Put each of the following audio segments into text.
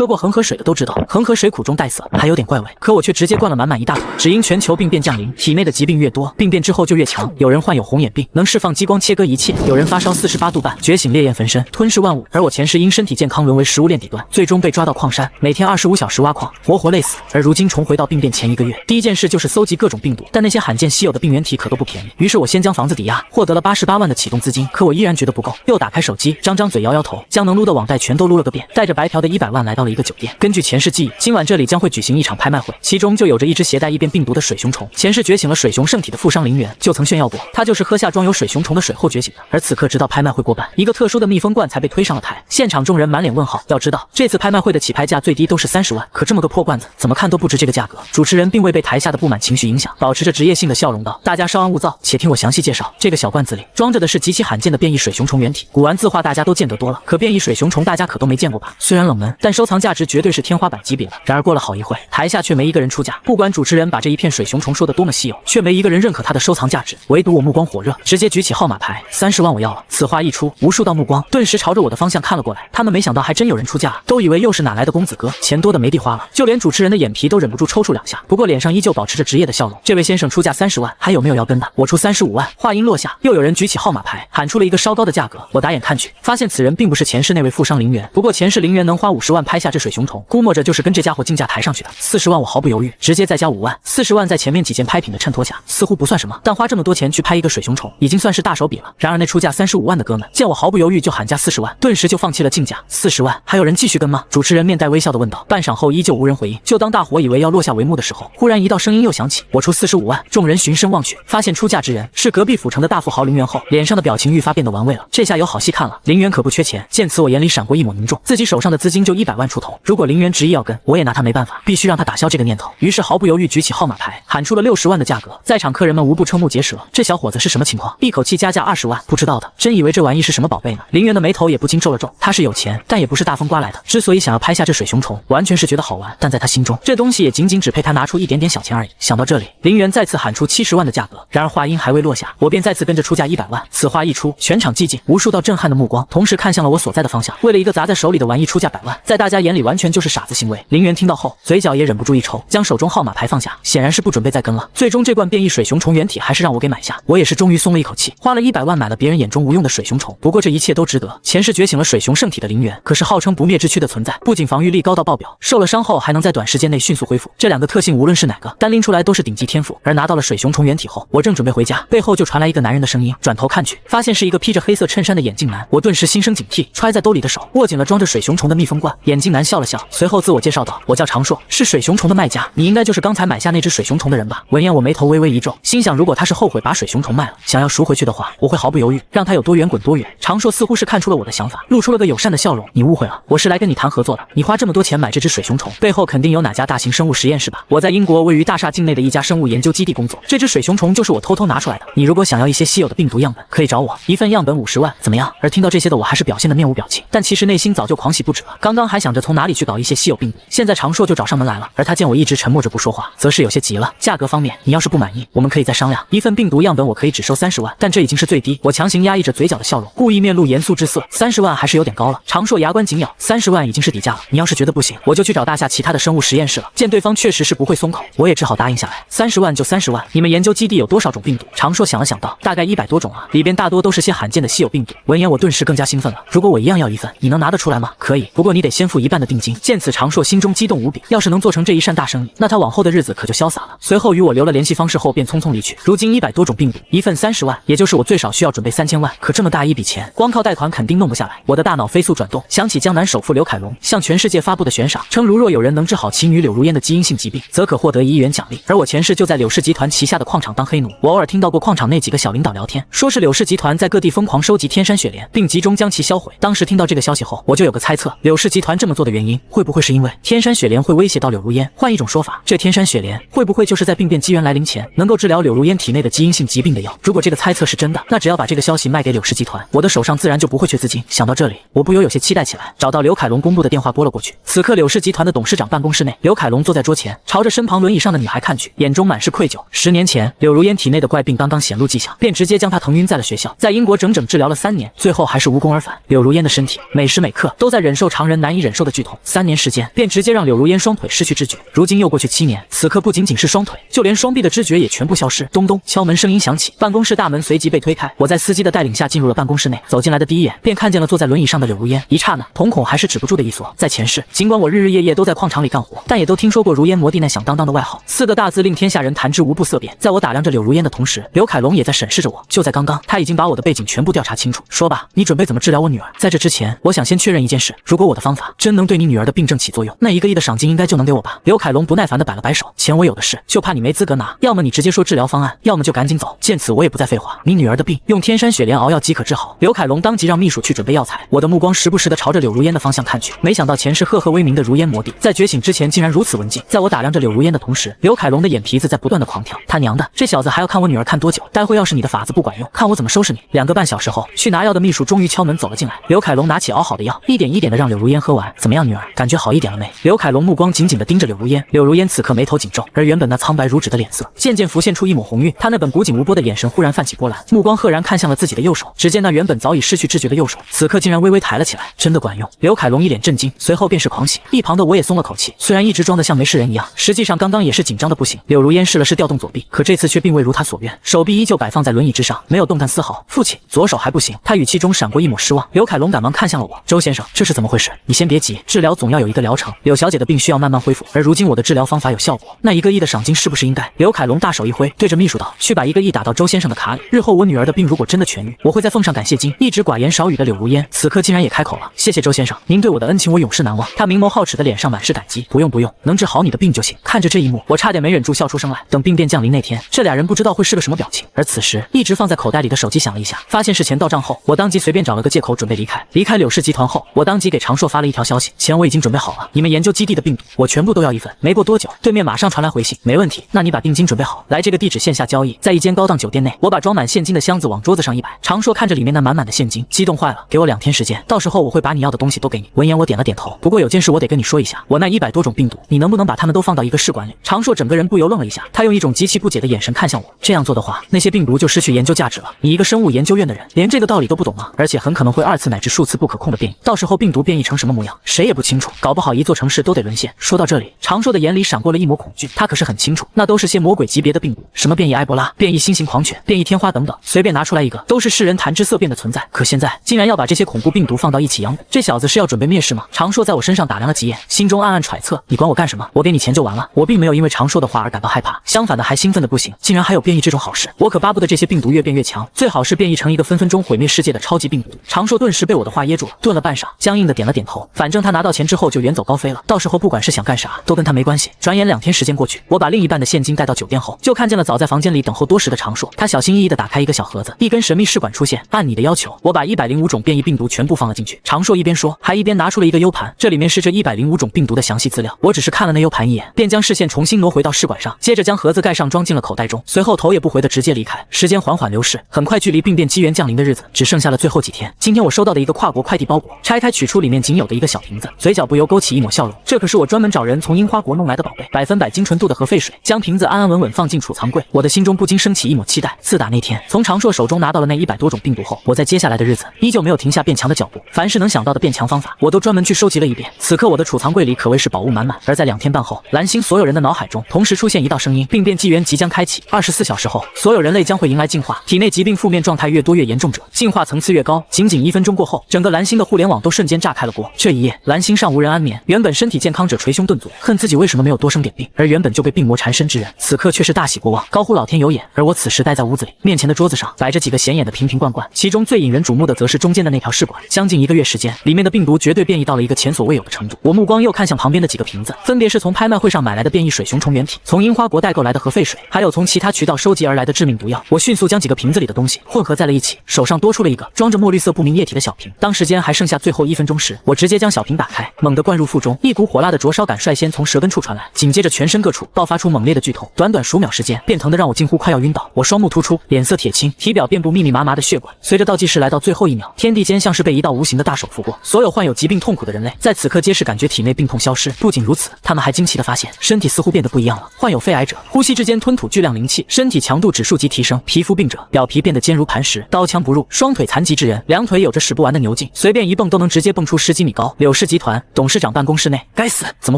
喝过恒河水的都知道，恒河水苦中带涩，还有点怪味。可我却直接灌了满满一大桶，只因全球病变降临，体内的疾病越多，病变之后就越强。有人患有红眼病，能释放激光切割一切；有人发烧48度半，觉醒烈焰焚身，吞噬万物。而我前世因身体健康沦为食物链底端，最终被抓到矿山，每天25小时挖矿，活活累死。而如今重回到病变前1个月，第一件事就是搜集各种病毒，但那些罕见稀有的病原体可都不便宜。于是我先将房子抵押，获得了88万的启动资金，可我依然觉得不够，又打开手机，张张嘴摇摇头，将能撸的网贷全都撸了个遍，带着白嫖的100万来到了一个酒店。根据前世记忆，今晚这里将会举行一场拍卖会，其中就有着一只携带异变病毒的水熊虫。前世觉醒了水熊圣体的富商林源就曾炫耀过，他就是喝下装有水熊虫的水后觉醒的。而此刻直到拍卖会过半，一个特殊的密封罐才被推上了台，现场众人满脸问号。要知道这次拍卖会的起拍价最低都是30万，可这么个破罐子怎么看都不值这个价格。主持人并未被台下的不满情绪影响，保持着职业性的笑容道：大家稍安勿躁，且听我详细介绍。这个小罐子里装着的是极其罕见的变异水熊虫原体，古玩字画大家都见得多了，可变异水熊虫大家可都没见过吧？虽然冷门，但收藏价值绝对是天花板级别的。然而过了好一会，台下却没一个人出价，不管主持人把这一片水熊虫说得多么稀有，却没一个人认可它的收藏价值。唯独我目光火热，直接举起号码牌，30万我要了。此话一出，无数道目光顿时朝着我的方向看了过来，他们没想到还真有人出价，都以为又是哪来的公子哥，钱多的没地花了。就连主持人的眼皮都忍不住抽搐2下，不过脸上依旧保持着职业的笑容。这位先生出价30万，还有没有要跟的？我出35万。话音落下，又有人举起号码牌，喊出了一个稍高的价格。我打眼看去，发现此人并不是前世那位富商林源，不过前世林源能花50万拍下这水熊虫，估摸着就是跟这家伙竞价抬上去的。40万我毫不犹豫，直接再加5万。40万在前面几件拍品的衬托下，似乎不算什么，但花这么多钱去拍一个水熊虫，已经算是大手笔了。然而那出价35万的哥们，见我毫不犹豫就喊价40万，顿时就放弃了竞价。40万，还有人继续跟吗？主持人面带微笑的问道。半晌后依旧无人回应。就当大伙以为要落下帷幕的时候，忽然一道声音又响起：我出45万。众人循声望去，发现出价之人是隔壁府城的大富豪林源后，脸上的表情愈发变得玩味了。这下有好戏看了。林源可不缺钱，见此我眼里闪过一抹凝重，自己手上的资金就100万出头，如果林源执意要跟，我也拿他没办法，必须让他打消这个念头。于是毫不犹豫举起号码牌，喊出了60万的价格。在场客人们无不瞠目结舌，这小伙子是什么情况？一口气加价20万，不知道的真以为这玩意是什么宝贝呢。林源的眉头也不禁皱了皱，他是有钱，但也不是大风刮来的。之所以想要拍下这水熊虫，完全是觉得好玩，但在他心中，这东西也仅仅只配他拿出一点点小钱而已。想到这里，林源再次喊出70万的价格。然而话音还未落下，我便再次跟着出价100万。此话一出，全场寂静，无数道震撼的目光同时看向了我所在的方向。为了一个砸在手里的玩意出价100万，在大家眼里完全就是傻子行为。林源听到后，嘴角也忍不住一抽，将手中号码牌放下，显然是不准备再跟了。最终这罐变异水熊虫原体还是让我给买下，我也是终于松了一口气。花了100万买了别人眼中无用的水熊虫，不过这一切都值得。前世觉醒了水熊圣体的林源，可是号称不灭之躯的存在，不仅防御力高到爆表，受了伤后还能在短时间内迅速恢复。这两个特性无论是哪个，单拎出来都是顶级天赋。而拿到了水熊虫原体后，我正准备回家，背后就传来一个男人的声音，转头看去，发现是一个披着黑色衬衫的眼镜男。我顿时心生警惕，揣在兜里的手握紧了装着水熊虫的密封罐。眼镜男笑了笑，随后自我介绍道：我叫常硕，是水熊虫的卖家，你应该就是刚才买下那只水熊虫的人吧？闻言我眉头微微一皱，心想如果他是后悔把水熊虫卖了，想要赎回去的话，我会毫不犹豫让他有多远滚多远。常硕似乎是看出了我的想法，露出了个友善的笑容，你误会了，我是来跟你谈合作的。你花这么多钱买这只水熊虫，背后肯定有哪家大型生物实验室吧？我在英国位于大厦境内的一家生物研究基地工作，这只水熊虫就是我偷偷拿出来的。你如果想要一些稀有的病毒样本，可以找我，一份样本50万，怎么样？而听到这些的我还是表现得面无表情，但其实内心早就狂喜不止了。刚刚还想着从哪里去搞一些稀有病毒，现在常硕就找上门来了。而他见我一直沉默着不说话，则是有些急了。价格方面，你要是不满意，我们可以再商量。一份病毒样本我可以只收30万，但这已经是最低。我强行压抑着嘴角的笑容，故意面露严肃之色。30万还是有点高了。常硕牙关紧咬，30万已经是底价了。你要是觉得不行，我就去找大厦其他的生物实验室了。见对方确实是不会松口，我也只好答应下来。30万就30万。你们研究基地有多少种病毒？常硕想了想道，大概100多种啊，里边大多都是些罕见的稀有病毒。闻言我顿时更加兴奋了。如果我一样要一份，你能拿得出来吗？可以，不过你得先付1半的定金。见此，常硕心中激动无比，要是能做成这一扇大生意，那他往后的日子可就潇洒了。随后与我留了联系方式后，便匆匆离去。如今100多种病毒，一份30万，也就是我最少需要准备3000万。可这么大一笔钱，光靠贷款肯定弄不下来。我的大脑飞速转动，想起江南首富刘凯龙向全世界发布的悬赏，称如若有人能治好其女柳如烟的基因性疾病，则可获得1亿元奖励。而我前世就在柳氏集团旗下的矿场当黑奴，我偶尔听到过矿场内几个小领导聊天，说是柳氏集团在各地疯狂收集天山雪莲，并集中将其销毁。当时听到这个消息后，我就有个猜测，柳氏集团这么做的原因，会不会是因为天山雪莲会威胁到柳如烟？换一种说法，这天山雪莲会不会就是在病变机缘来临前，能够治疗柳如烟体内的基因性疾病的药？如果这个猜测是真的，那只要把这个消息卖给柳氏集团，我的手上自然就不会缺资金。想到这里，我不由有些期待起来，找到刘凯龙公布的电话拨了过去。此刻柳氏集团的董事长办公室内，刘凯龙坐在桌前，朝着身旁轮椅上的女孩看去，眼中满是愧疚。10年前，柳如烟体内的怪病刚刚显露迹象，便直接将她腾晕在了学校，在英国整整治疗了3年，最后还是无功而返。柳如烟的身体每时每刻都在忍受常人难以忍受的的剧痛，3年时间便直接让柳如烟双腿失去知觉。如今又过去7年，此刻不仅仅是双腿，就连双臂的知觉也全部消失。咚咚，敲门声音响起，办公室大门随即被推开。我在司机的带领下进入了办公室内，走进来的第一眼便看见了坐在轮椅上的柳如烟。一刹那，瞳孔还是止不住的一缩。在前世，尽管我日日夜夜都在矿场里干活，但也都听说过如烟魔帝那响当当的外号，4个大字令天下人谈之无不色变。在我打量着柳如烟的同时，刘凯龙也在审视着我。就在刚刚，他已经把我的背景全部调查清楚。说吧，你准备怎么治疗我女儿？在这之前，我想先确认一件事，如果我的方法真能对你女儿的病症起作用，那1个亿的赏金应该就能给我吧？刘凯龙不耐烦地摆了摆手，钱我有的是，就怕你没资格拿，要么你直接说治疗方案，要么就赶紧走。见此，我也不再废话，你女儿的病用天山雪莲熬药即可治好。刘凯龙当即让秘书去准备药材，我的目光时不时地朝着柳如烟的方向看去，没想到前世赫赫威名的如烟魔帝，在觉醒之前竟然如此文静。在我打量着柳如烟的同时，刘凯龙的眼皮子在不断的狂跳，他娘的，这小子还要看我女儿看多久？待会要是你的法子不管用，看我怎么收拾你！2个半小时后，去拿药的秘书终于敲门走了进来。刘凯龙拿起熬好的药，一点一点的让柳如烟喝完。怎么样，女儿，感觉好一点了没？刘凯龙目光紧紧的盯着柳如烟，柳如烟此刻眉头紧皱，而原本那苍白如纸的脸色渐渐浮现出一抹红晕。他那本古井无波的眼神忽然泛起波澜，目光赫然看向了自己的右手。只见那原本早已失去知觉的右手，此刻竟然微微抬了起来，真的管用！刘凯龙一脸震惊，随后便是狂喜。一旁的我也松了口气，虽然一直装得像没事人一样，实际上刚刚也是紧张的不行。柳如烟试了试调动左臂，可这次却并未如他所愿，手臂依旧摆放在轮椅之上，没有动弹丝毫。父亲，左手还不行。他语气中闪过一抹失望。刘凯龙赶忙看向了我，周先生，这是怎么回事？你先别急，治疗总要有一个疗程，柳小姐的病需要慢慢恢复，而如今我的治疗方法有效果，那1个亿的赏金是不是应该？刘凯龙大手一挥，对着秘书道，去把1个亿打到周先生的卡里，日后我女儿的病如果真的痊愈，我会再奉上感谢金。一直寡言少语的柳如烟此刻竟然也开口了，谢谢周先生，您对我的恩情我永世难忘。他明眸皓齿的脸上满是感激，不用不用，能治好你的病就行。看着这一幕，我差点没忍住笑出声来。等病变降临那天，这俩人不知道会是个什么表情。而此时，一直放在口袋里的手机响了一下，发现是钱到账后，我当即随便找了个借口准备离开。离开柳氏集团后，我当即给长硕发了一条消息，钱我已经准备好了，你们研究基地的病毒，我全部都要1份。没过多久，对面马上传来回信，没问题，那你把定金准备好，来这个地址线下交易，在一间高档酒店内。我把装满现金的箱子往桌子上一摆，长硕看着里面那满满的现金，激动坏了，给我2天时间，到时候我会把你要的东西都给你。闻言我点了点头，不过有件事我得跟你说一下，我那100多种病毒，你能不能把它们都放到一个试管里？长硕整个人不由愣了一下，他用一种极其不解的眼神看向我，这样做的话，那些病毒就失去研究价值了。你一个生物研究院的人，连这个道理都不懂吗？而且很可能会2次乃至数次不可控的变异，到时候病毒变异成什么模样，谁也不清楚，搞不好一座城市都得沦陷。说到这里，长硕的眼里闪过了一抹恐惧，他可是很清楚，那都是些魔鬼级别的病毒，什么变异埃博拉、变异新型狂犬、变异天花等等，随便拿出来一个，都是世人谈之色变的存在。可现在竟然要把这些恐怖病毒放到一起养蛊，这小子是要准备灭世吗？长硕在我身上打量了几眼，心中暗暗揣测，你管我干什么？我给你钱就完了。我并没有因为长硕的话而感到害怕，相反的还兴奋的不行，竟然还有变异这种好事。我可巴不得这些病毒越变越强，最好是变异成一个分分钟毁灭世界的超级病毒。长硕顿时被我的话噎住了，顿了半晌，僵硬的点了点头。反正他拿到钱之后就远走高飞了，到时候不管是想干啥都跟他没关系。转眼2天时间过去，我把另一半的现金带到酒店后，就看见了早在房间里等候多时的长硕。他小心翼翼地打开一个小盒子，一根神秘试管出现，按你的要求，我把105种变异病毒全部放了进去。长硕一边说，还一边拿出了一个 U 盘，这里面是这105种病毒的详细资料。我只是看了那 U 盘一眼，便将视线重新挪回到试管上，接着将盒子盖上装进了口袋中，随后头也不回的直接离开。时间缓缓流逝，很快距离病变机缘降临的日子只剩下了最后几天。今天我收到的一个跨国快递包裹，拆开取出里面仅有的一个小瓶子，嘴角不由勾起一抹笑容。这可是我专门找人从樱花国弄来的宝贝，100%精纯度的核废水。将瓶子安安稳稳放进储藏柜，我的心中不禁升起一抹期待。自打那天从长硕手中拿到了那100多种病毒后，我在接下来的日子依旧没有停下变强的脚步，凡是能想到的变强方法，我都专门去收集了一遍。此刻我的储藏柜里可谓是宝物满满。而在2天半后，蓝星所有人的脑海中同时出现一道声音，病变纪元即将开启，24小时后，所有人类将会迎来进化，体内疾病负面状态越多越严重者，进化层次越高。仅仅1分钟过后，整个蓝星的互联网都瞬间炸开了锅。这一夜，蓝星上无人安眠，原本身体健康者捶胸顿足，恨自己为什么没有多生点病，而原本就被病魔缠身之人，此刻却是大喜过望，高呼老天有眼。而我此时待在屋子里，面前的桌子上摆着几个显眼的瓶瓶罐罐，其中最引人瞩目的则是中间的那条试管。将近1个月时间，里面的病毒绝对变异到了一个前所未有的程度。我目光又看向旁边的几个瓶子，分别是从拍卖会上买来的变异水熊虫原体，从樱花国代购来的核废水，还有从其他渠道收集而来的致命毒药。我迅速将几个瓶子里的东西混合在了一起，手上多出了一个装着墨绿色不明液体的小瓶。当时间还剩下最后1分钟时，我直接将小瓶打开，猛地灌入腹中，一股火辣的灼烧感率先从舌根处传来，紧接着全身各处爆发出猛烈的剧痛，短短数秒时间便疼得让我近乎快要晕倒。我双目突出，脸色铁青，体表遍布密密麻麻的血管。随着倒计时来到最后1秒，天地间像是被一道无形的大手拂过，所有患有疾病痛苦的人类在此刻皆是感觉体内病痛消失。不仅如此，他们还惊奇地发现身体似乎变得不一样了。患有肺癌者呼吸之间吞吐巨量灵气，身体强度指数级提升；皮肤病者表皮变得坚如磐石，刀枪不入；双腿残疾之人2腿有着使不完的牛劲，随便一蹦都能直接蹦出10几米高。柳柳氏集团董事长办公室内，该死，怎么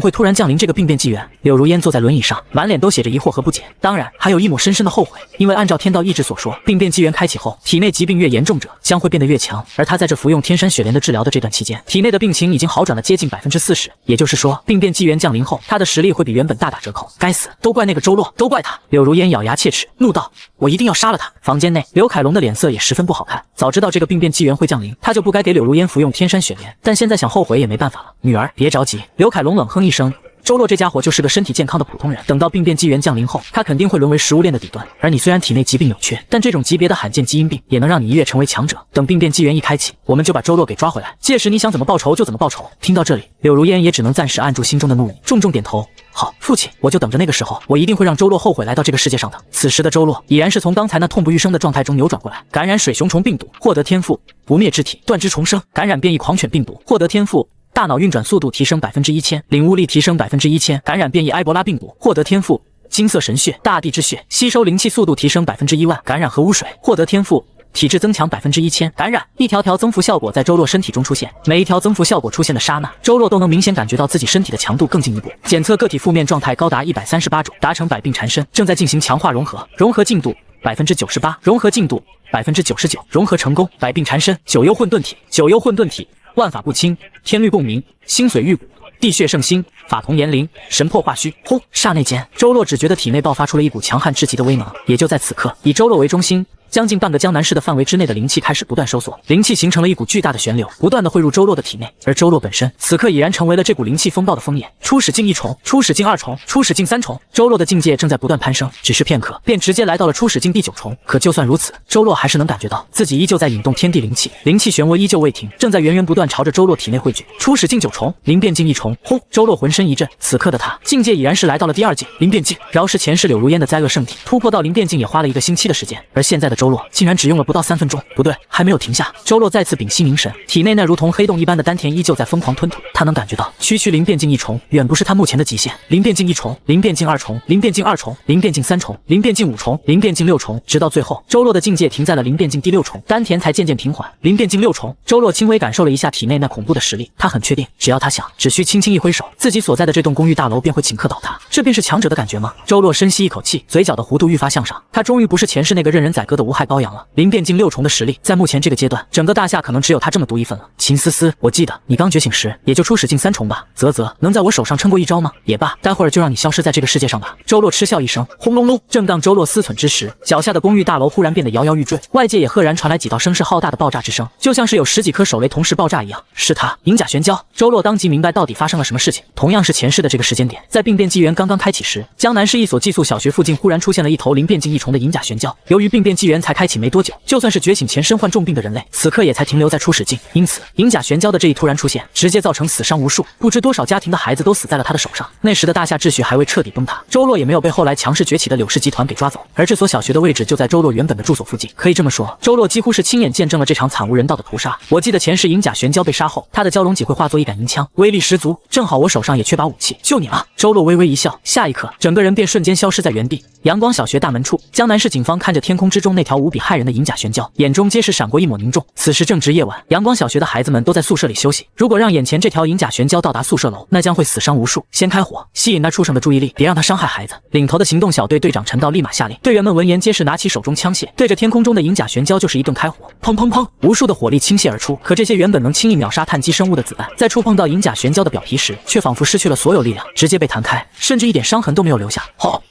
会突然降临这个病变纪元？柳如烟坐在轮椅上，满脸都写着疑惑和不解，当然还有一抹深深的后悔。因为按照天道意志所说，病变纪元开启后，体内疾病越严重者将会变得越强，而他在这服用天山雪莲的治疗的这段期间，体内的病情已经好转了接近40%，也就是说，病变纪元降临后，他的实力会比原本大打折扣。该死，都怪那个周洛，都怪他！柳如烟咬牙切齿，怒道：“我一定要杀了他！”房间内，刘凯龙的脸色也十分不好看。早知道这个病变纪元会降临，他就不该给柳如烟服用天山雪莲，但现在想后悔也没办法了。女儿，别着急。刘凯龙冷哼一声。周洛这家伙就是个身体健康的普通人，等到病变纪元降临后，他肯定会沦为食物链的底端。而你虽然体内疾病有缺，但这种级别的罕见基因病也能让你一跃成为强者。等病变纪元一开启，我们就把周洛给抓回来，届时你想怎么报仇就怎么报仇。听到这里，柳如烟也只能暂时按住心中的怒意，重重点头。好，父亲，我就等着那个时候，我一定会让周洛后悔来到这个世界上的。此时的周洛已然是从刚才那痛不欲生的状态中扭转过来，感染水熊虫病毒，获得天赋不灭之体，断肢重生；感染变异狂犬病毒，获得天赋大脑运转速度提升1000%，领悟力提升1000%；感染变异埃博拉病毒，获得天赋金色神血、大地之血，吸收灵气速度提升10000；感染核污水，获得天赋体质增强1000%。感染一条条增幅效果在周洛身体中出现，每一条增幅效果出现的刹那，周洛都能明显感觉到自己身体的强度更进一步。检测个体负面状态高达138种，达成百病缠身，正在进行强化融合，融合进度98%，融合进度99%，融合成功，百病缠身，九幽混沌体，九幽混沌体。万法不侵，天律共鸣，心髓玉骨，地血圣心，法同炎灵，神魄化虚。轰！刹那间，周洛只觉得体内爆发出了一股强悍至极的威能。也就在此刻，以周洛为中心，将近半个江南市的范围之内的灵气开始不断收缩，灵气形成了一股巨大的旋流，不断的汇入周洛的体内。而周洛本身此刻已然成为了这股灵气风暴的风眼。初始境1重，初始境2重，初始境3重，周洛的境界正在不断攀升，只是片刻便直接来到了初始境第9重。可就算如此，周洛还是能感觉到自己依旧在引动天地灵气，灵气漩涡依旧未停，正在源源不断朝着周洛体内汇聚。初始境9重，灵变境1重。轰！周洛浑身一震，此刻的他境界已然是来到了第2境灵变境。饶是前世柳如烟的灾厄圣体突破到灵变境也花了1个星期的时间，而现在的周洛竟然只用了不到3分钟。不对，还没有停下。周洛再次屏息凝神，体内那如同黑洞一般的丹田依旧在疯狂吞吐。他能感觉到区区灵变境1重远不是他目前的极限。灵变境1重，灵变境2重，灵变境2重，灵变境3重，灵变境5重，灵变境6重，直到最后，周洛的境界停在了灵变境第6重，丹田才渐渐平缓。灵变境6重，周洛轻微感受了一下体内那恐怖的实力，他很确定，只要他想，只需轻轻一挥手，自己所在的这栋公寓大楼便会顷刻倒塌。这便是强者的感觉吗？周洛深吸一口气，嘴角的弧度愈发向上，他终于不是前世那个任人宰割的无害羔羊了。灵变境6重的实力，在目前这个阶段，整个大夏可能只有他这么独一份了。秦思思，我记得你刚觉醒时，也就初始境3重吧？啧啧，能在我手上撑过一招吗？也罢，待会儿就让你消失在这个世界上吧。周洛嗤笑一声，轰隆隆。正当周洛思忖之时，脚下的公寓大楼忽然变得摇摇欲坠，外界也赫然传来几道声势浩大的爆炸之声，就像是有10几颗手雷同时爆炸一样。是他，银甲玄蛟。周洛当即明白到底发生了什么事情。同样是前世的这个时间点，在病变纪元刚刚开启时，江南市一所寄宿小学附近忽然出现了一头灵变境1重的银甲玄蛟。由于病变纪元才开启没多久，就算是觉醒前身患重病的人类，此刻也才停留在初始境，因此银甲玄蛟的这一突然出现，直接造成死伤无数，不知多少家庭的孩子都死在了他的手上。那时的大夏秩序还未彻底崩塌，周洛也没有被后来强势崛起的柳氏集团给抓走，而这所小学的位置就在周洛原本的住所附近。可以这么说，周洛几乎是亲眼见证了这场惨无人道的屠杀。我记得前世银甲玄蛟被杀后，他的蛟龙脊会化作一杆银枪，威力十足，正好我手上也缺把武器，就你了。周洛微微一笑，下一刻整个人便瞬间消失在原地。阳光小学大门处，江南市警方看着天空之中那条无比骇人的银甲玄蛟，眼中皆是闪过一抹凝重。此时正值夜晚，阳光小学的孩子们都在宿舍里休息，如果让眼前这条银甲玄蛟到达宿舍楼，那将会死伤无数。先开火，吸引那畜生的注意力，别让他伤害孩子。领头的行动小队队长陈道立马下令，队员们闻言皆是拿起手中枪械，对着天空中的银甲玄蛟就是一顿开火。砰砰砰，无数的火力倾泻而出，可这些原本能轻易秒杀碳基生物的子弹，在触碰到银甲玄蛟的表皮时，却仿佛失去了所有力量，直接被弹开，甚至一点伤痕都没有留下。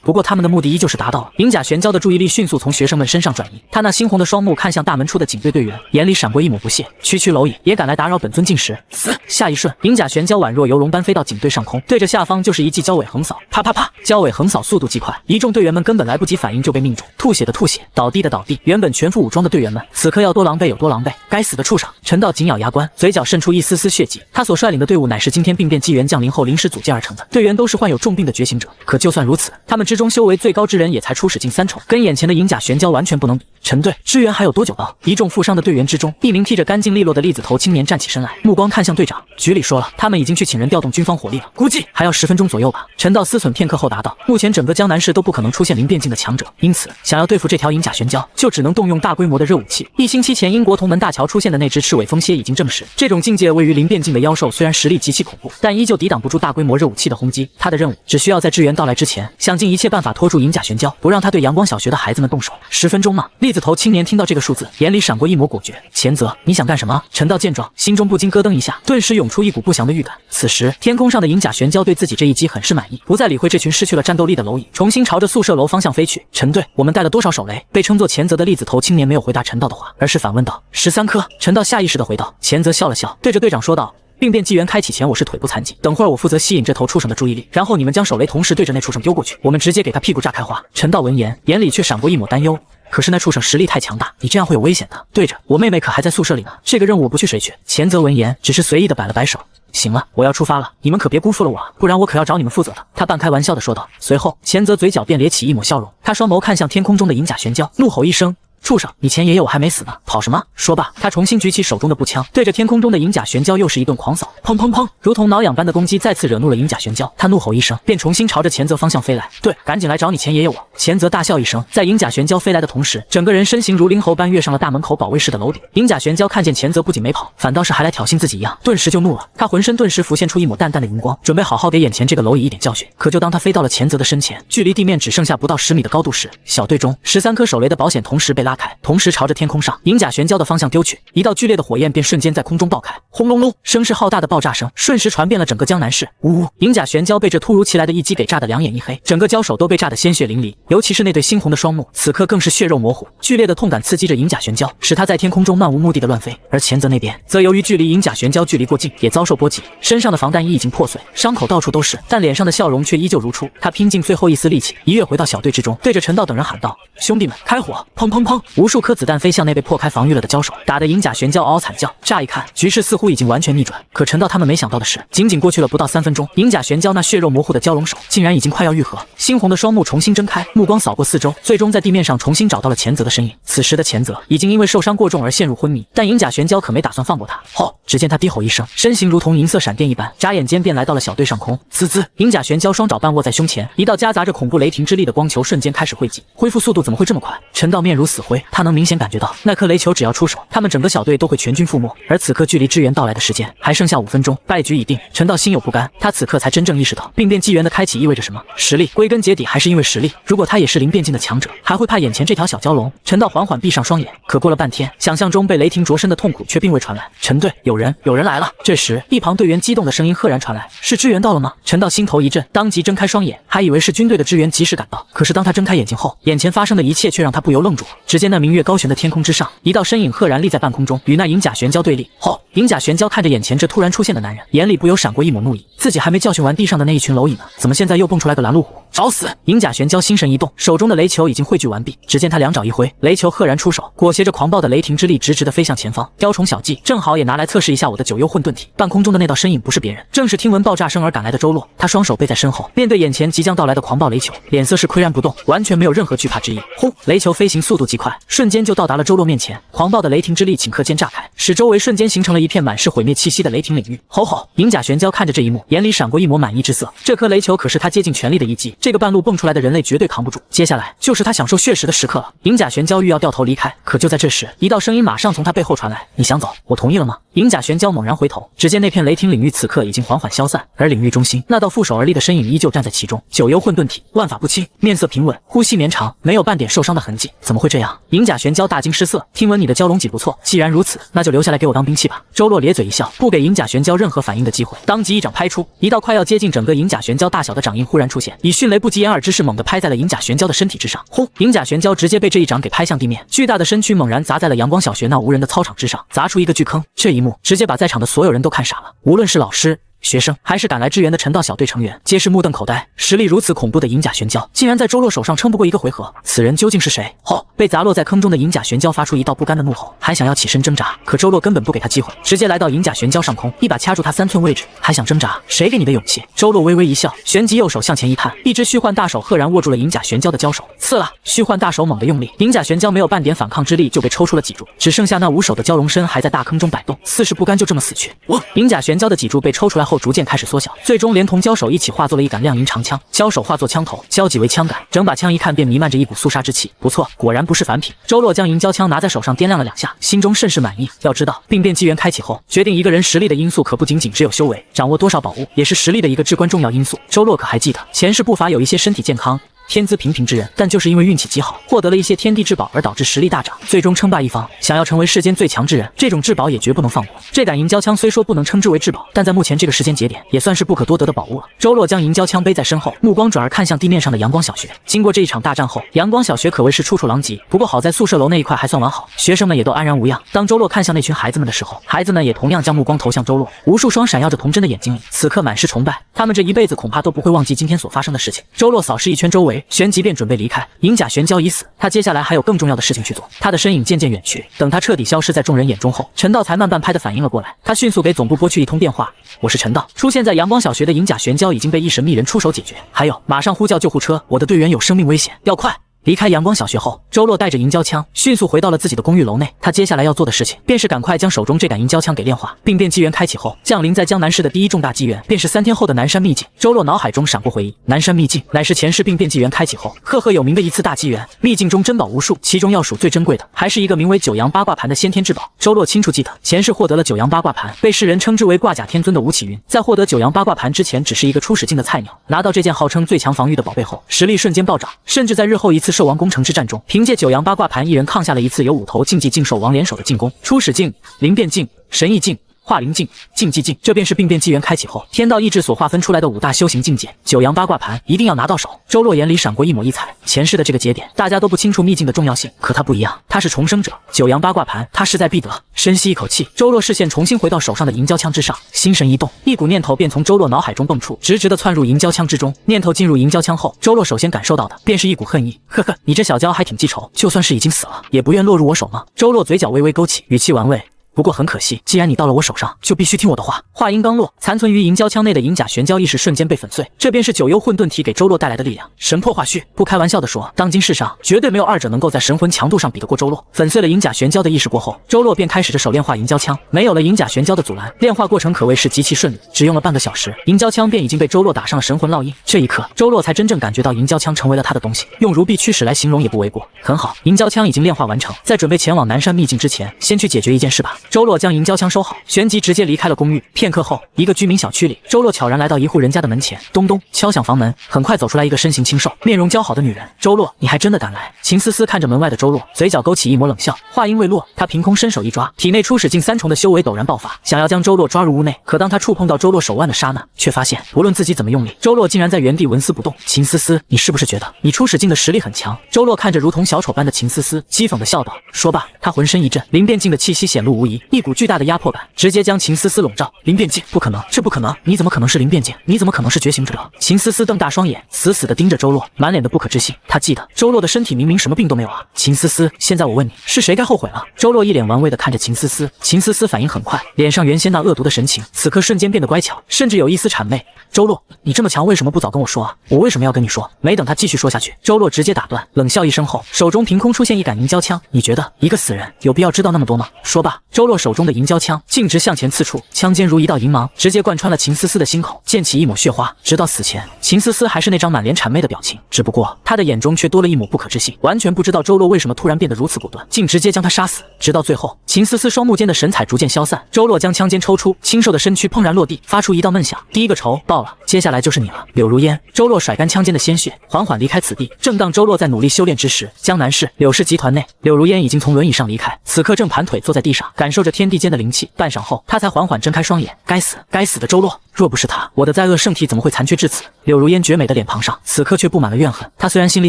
不过他们的目的依旧是达到了。银甲玄蛟的注意力迅速从学生们身上转移，他那猩红的双目看向大门处的警队队员，眼里闪过一抹不屑。区区蝼蚁也敢来打扰本尊进食？死！下一瞬，银甲玄蛟宛若游龙般飞到警队上空，对着下方就是一记蛟尾横扫。啪啪啪，蛟尾横扫速度极快，一众队员们根本来不及反应就被命中，吐血的吐血，倒地的倒地。原本全副武装的队员们，此刻要多狼狈有多狼狈。该死的畜生！陈道紧咬牙关，嘴角渗出一丝丝血迹。他所率领的队伍乃是今天病变纪元降临后临时组建而成的，队员都是患有重病的觉醒者。可就算如此，他们之中修为最高之人也才初始境3重，跟眼前的银甲玄蛟完全不能比。陈队，支援还有多久到？一众负伤的队员之中，一名披着干净利落的栗子头青年站起身来，目光看向队长。局里说了，他们已经去请人调动军方火力了，估计还要10分钟左右吧。陈道思忖片刻后答道：目前整个江南市都不可能出现灵变境的强者，因此想要对付这条银甲玄蛟，就只能动用大规模的热武器。1星期前，英国同门大桥出现的那只赤尾风蝎已经证实，这种境界位于灵变境的妖兽虽然实力极其恐怖，但依旧抵挡不住大规模热武器的轰击。他的任务只需要在支援到来之前，想尽一切办法拖住银甲玄蛟，不让他对阳光小学的孩子们动手。10分钟吗？栗子头青年听到这个数字，眼里闪过一抹果决。前泽，你想干什么？陈道见状，心中不禁咯噔一下，顿时涌出一股不祥的预感。此时，天空上的银甲玄蛟对自己这一击很是满意，不再理会这群失去了战斗力的蝼蚁，重新朝着宿舍楼方向飞去。陈队，我们带了多少手雷？被称作前泽的栗子头青年没有回答陈道的话，而是反问道：13颗。陈道下意识地回道。前泽笑了笑，对着队长说道：病变纪元开启前，我是腿部残疾。等会儿我负责吸引这头畜生的注意力，然后你们将手雷同时对着那畜生丢过去，我们直接给他屁股炸开花。陈道闻言，眼里却闪过一抹担忧。可是那畜生实力太强大，你这样会有危险的。对着，我妹妹可还在宿舍里呢，这个任务我不去谁去？前泽闻言，只是随意的摆了摆手。行了，我要出发了，你们可别辜负了我啊，不然我可要找你们负责的。他半开玩笑的说道。随后，前泽嘴角便咧起一抹笑容，他双眸看向天空中的银甲玄蛟，怒吼一声。畜生，你前爷爷我还没死呢，跑什么？说罢，他重新举起手中的步枪，对着天空中的银甲玄蛟又是一顿狂扫，砰砰砰，如同挠痒般的攻击再次惹怒了银甲玄蛟。他怒吼一声，便重新朝着前泽方向飞来。对，赶紧来找你前爷爷我！前泽大笑一声，在银甲玄蛟飞来的同时，整个人身形如灵猴般跃上了大门口保卫室的楼顶。银甲玄蛟看见前泽不仅没跑，反倒是还来挑衅自己一样，顿时就怒了。他浑身顿时浮现出一抹淡淡的荧光，准备好好给眼前这个蝼蚁一点教训。可就当他飞到了前泽的身前，距离地面只剩下不到10米的高度时，小队中13颗手雷的保险同时被拉开，同时朝着天空上银甲玄蛟的方向丢去，一道剧烈的火焰便瞬间在空中爆开，轰隆隆，声势浩大的爆炸声瞬时传遍了整个江南市。呜呜，银甲玄蛟被这突如其来的一击给炸得两眼一黑，整个蛟手都被炸得鲜血淋漓，尤其是那对猩红的双目，此刻更是血肉模糊。剧烈的痛感刺激着银甲玄蛟，使它在天空中漫无目的的乱飞。而前泽那边则由于距离银甲玄蛟距离过近，也遭受波及，身上的防弹衣已经破碎，伤口到处都是，但脸上的笑容却依旧如初。他拼尽最后一丝力气，一跃回到小队之中，对着陈道等人喊道：兄弟们，开火！砰砰砰，无数颗子弹飞向那被破开防御了的蛟手，打得银甲玄蛟嗷嗷惨叫。乍一看，局势似乎已经完全逆转，可陈道他们没想到的是，仅仅过去了不到3分钟，银甲玄蛟那血肉模糊的蛟龙手竟然已经快要愈合。猩红的双目重新睁开，目光扫过四周，最终在地面上重新找到了前泽的身影。此时的前泽已经因为受伤过重而陷入昏迷，但银甲玄蛟可没打算放过他。后，只见他低吼一声，身形如同银色闪电一般，眨眼间便来到了小队上空。滋滋，银甲玄蛟双爪半握在胸前，一道夹杂着恐怖雷霆之力的光球瞬间开始汇集。恢复速度怎么会这么快？陈道面如死灰，他能明显感觉到那颗雷球只要出手，他们整个小队都会全军覆没。而此刻距离支援到来的时间还剩下5分钟，败局已定。陈道心有不甘，他此刻才真正意识到病变纪元的开启意味着什么。实力，归根结底还是因为实力。如果他也是灵变境的强者，还会怕眼前这条小蛟龙？陈道缓缓闭上双眼，可过了半天，想象中被雷霆灼身的痛苦却并未传来。陈队，有人来了！这时，一旁队员激动的声音赫然传来：是支援到了吗？陈道心头一震，当即睁开双眼，还以为是军队的支援及时赶到。可是当他睁开眼睛后，眼前发生的一切却让他不由愣住。只见那明月高悬的天空之上，一道身影赫然立在半空中，与那银甲玄蛟对立。后，银甲玄蛟看着眼前这突然出现的男人，眼里不由闪过一抹怒意。自己还没教训完地上的那一群蝼蚁呢，怎么现在又蹦出来个拦路虎？找死！银甲玄蛟心神一动，手中的雷球已经汇聚完毕。只见他两爪一挥，雷球赫然出手，裹挟着狂暴的雷霆之力，直直的飞向前方。雕虫小技，正好也拿来测试一下我的九幽混沌体。半空中的那道身影不是别人，正是听闻爆炸声而赶来的周洛。他双手背在身后，面对眼前即将到来的狂暴雷球，脸色是岿然不动，完全没有任何惧怕之意。轰！雷球飞行速度极快，瞬间就到达了周洛面前。狂暴的雷霆之力顷刻间炸开，使周围瞬间形成了一片满是毁灭气息的雷霆领域。吼吼！银甲玄蛟看着这一幕，眼里闪过一抹满意之色。这颗雷球可是他竭尽全力的一击，这个半路蹦出来的人类绝对扛不住。接下来就是他享受血食的时刻了。银甲玄蛟欲要掉头离开，可就在这时，一道声音马上从他背后传来：“你想走，我同意了吗？”银甲玄蛟猛然回头，只见那片雷霆领域此刻已经缓缓消散，而领域中心那道负手而立的身影依旧站在其中。九幽混沌体，万法不侵，面色平稳，呼吸绵长，没有半点受伤的痕迹。怎么会这样？银甲玄蛟大惊失色，听闻你的蛟龙脊不错，既然如此，那就留下来给我当兵器吧。周洛咧嘴一笑，不给银甲玄蛟任何反应的机会，当即一掌拍出，一道快要接近整个银甲玄蛟大小的掌印忽然出现，以迅雷不及掩耳之势猛地拍在了银甲玄蛟的身体之上。轰！银甲玄蛟直接被这一掌给拍向地面，巨大的身躯猛然砸在了阳光小学那无人的操场之上，砸出一个巨坑。这一幕直接把在场的所有人都看傻了，无论是老师、学生，还是赶来支援的陈道小队成员，皆是目瞪口呆。实力如此恐怖的银甲玄蛟，竟然在周洛手上撑不过一个回合，此人究竟是谁？吼！被砸落在坑中的银甲玄蛟发出一道不甘的怒吼，还想要起身挣扎，可周洛根本不给他机会，直接来到银甲玄蛟上空，一把掐住他3寸位置，还想挣扎？谁给你的勇气？周洛微微一笑，旋即右手向前一探，一只虚幻大手赫然握住了银甲玄蛟的蛟手，刺了！虚幻大手猛地用力，银甲玄蛟没有半点反抗之力，就被抽出了脊柱，只剩下那无手的蛟龙身还在大坑中摆动，似是不甘就这么死去。银甲玄蛟的脊柱被抽出来后，逐渐开始缩小，最终连同蛟手一起化作了一杆亮银长枪，蛟手化作枪头，蛟脊为枪杆，整把枪一看便弥漫着一股肃杀之气。不错，果然不是凡品。周洛将银蛟枪拿在手上掂量了2下，心中甚是满意。要知道，病变纪元开启后，决定一个人实力的因素可不仅仅只有修为，掌握多少宝物也是实力的一个至关重要因素。周洛可还记得，前世不乏有一些身体健康、天资平平之人，但就是因为运气极好，获得了一些天地至宝，而导致实力大涨，最终称霸一方。想要成为世间最强之人，这种至宝也绝不能放过。这杆银蛟枪虽说不能称之为至宝，但在目前这个时间节点，也算是不可多得的宝物了。周洛将银蛟枪背在身后，目光转而看向地面上的阳光小学。经过这一场大战后，阳光小学可谓是处处狼藉，不过好在宿舍楼那一块还算完好，学生们也都安然无恙。当周洛看向那群孩子们的时候，孩子们也同样将目光投向周洛，无数双闪耀着童真的眼睛里，此刻满是崇拜。他们这一辈子恐怕都不会忘记今天所发生的事情。周洛扫视一圈周围，旋即便准备离开。银甲玄蛟已死，他接下来还有更重要的事情去做。他的身影渐渐远去，等他彻底消失在众人眼中后，陈道才慢半拍的反应了过来。他迅速给总部拨去一通电话：“我是陈道，出现在阳光小学的银甲玄蛟已经被一神秘人出手解决，还有，马上呼叫救护车，我的队员有生命危险，要快！”离开阳光小学后，周洛带着银蛟枪迅速回到了自己的公寓楼内。他接下来要做的事情，便是赶快将手中这杆银蛟枪给炼化。病变纪元开启后，降临在江南市的第一重大机缘，便是3天后的南山秘境。周洛脑海中闪过回忆，南山秘境乃是前世病变纪元开启后赫赫有名的一次大机缘。秘境中珍宝无数，其中要数最珍贵的，还是一个名为九阳八卦盘的先天至宝。周洛清楚记得，前世获得了九阳八卦盘，被世人称之为挂甲天尊的吴启云，在获得九阳八卦盘之前，只是一个初始境的菜鸟。拿到这件号称最强防御的宝贝后，实力瞬间暴涨，甚至在日后一次兽王攻城之战中，凭借九阳八卦盘一人抗下了一次有5头竞技境兽王联手的进攻。初始境、灵变境、神异境、化灵境、竞技境，这便是病变纪元开启后天道意志所划分出来的5大修行境界。九阳八卦盘一定要拿到手。周洛眼里闪过一抹异彩，前世的这个节点，大家都不清楚秘境的重要性，可他不一样，他是重生者，九阳八卦盘他势在必得。深吸一口气，周洛视线重新回到手上的银蛟枪之上，心神一动，一股念头便从周洛脑海中蹦出，直直地窜入银蛟枪之中。念头进入银蛟枪后，周洛首先感受到的便是一股恨意。呵呵，你这小蛟还挺记仇，就算是已经死了，也不愿落入我手吗？周洛嘴角微微勾起，语气玩味。不过很可惜，既然你到了我手上，就必须听我的话。话音刚落，残存于银蛟枪内的银甲玄蛟意识瞬间被粉碎，这便是九幽混沌体给周洛带来的力量。神破化虚，不开玩笑的说，当今世上绝对没有2者能够在神魂强度上比得过周洛。粉碎了银甲玄蛟的意识过后，周洛便开始着手炼化银蛟枪，没有了银甲玄蛟的阻拦，炼化过程可谓是极其顺利，只用了半个小时，银蛟枪便已经被周洛打上了神魂烙印。这一刻，周洛才真正感觉到银蛟枪成为了他的东西，用如臂驱使来形容也不为过。很好，银蛟枪已经炼化完成，在准备前往南山秘境之前，先去解决一件事吧。周洛将银蛟枪收好，旋即直接离开了公寓。片刻后，一个居民小区里，周洛悄然来到一户人家的门前，咚咚敲响房门。很快走出来一个身形清瘦、面容姣好的女人。周洛，你还真的敢来？秦思思看着门外的周洛，嘴角勾起一抹冷笑。话音未落，她凭空伸手一抓，体内初始境3重的修为陡然爆发，想要将周洛抓入屋内。可当她触碰到周洛手腕的刹那，却发现无论自己怎么用力，周洛竟然在原地纹丝不动。秦思思，你是不是觉得你初始境的实力很强？周洛看着如同小丑般的秦思思，讥讽地笑道。说罢，他浑身一震，灵变境的气息显露无遗，一股巨大的压迫感直接将秦思思笼罩。灵变境？不可能，这不可能！你怎么可能是灵变境？你怎么可能是觉醒者？秦思思瞪大双眼，死死地盯着周洛，满脸的不可置信。他记得周洛的身体明明什么病都没有啊！秦思思，现在我问你，是谁该后悔了？周洛一脸玩味地看着秦思思，秦思思反应很快，脸上原先那恶毒的神情，此刻瞬间变得乖巧，甚至有一丝谄媚。周洛，你这么强，为什么不早跟我说啊？我为什么要跟你说？没等他继续说下去，周洛直接打断，冷笑一声后，手中凭空出现一杆银蛟枪。你觉得一个死人有必要知道那么多吗？说罢，周洛手中的银蛟枪径直向前刺出，枪尖如一道银芒，直接贯穿了秦思思的心口，溅起一抹血花。直到死前，秦思思还是那张满脸谄媚的表情，只不过她的眼中却多了一抹不可置信，完全不知道周洛为什么突然变得如此果断，竟直接将他杀死。直到最后，秦思思双目间的神采逐渐消散，周洛将枪尖抽出，清瘦的身躯怦然落地，发出一道闷响。第一个仇报了，接下来就是你了，柳如烟。周洛甩干枪尖的鲜血，缓缓离开此地。正当周洛在努力修炼之时，江南市柳氏集团内，柳如烟已经从轮椅上离开，此刻正盘腿坐在地上，感受受着天地间的灵气。半晌后，他才缓缓睁开双眼。该死的周洛！若不是他，我的灾厄圣体怎么会残缺至此？柳如烟绝美的脸庞上，此刻却布满了怨恨。她虽然心里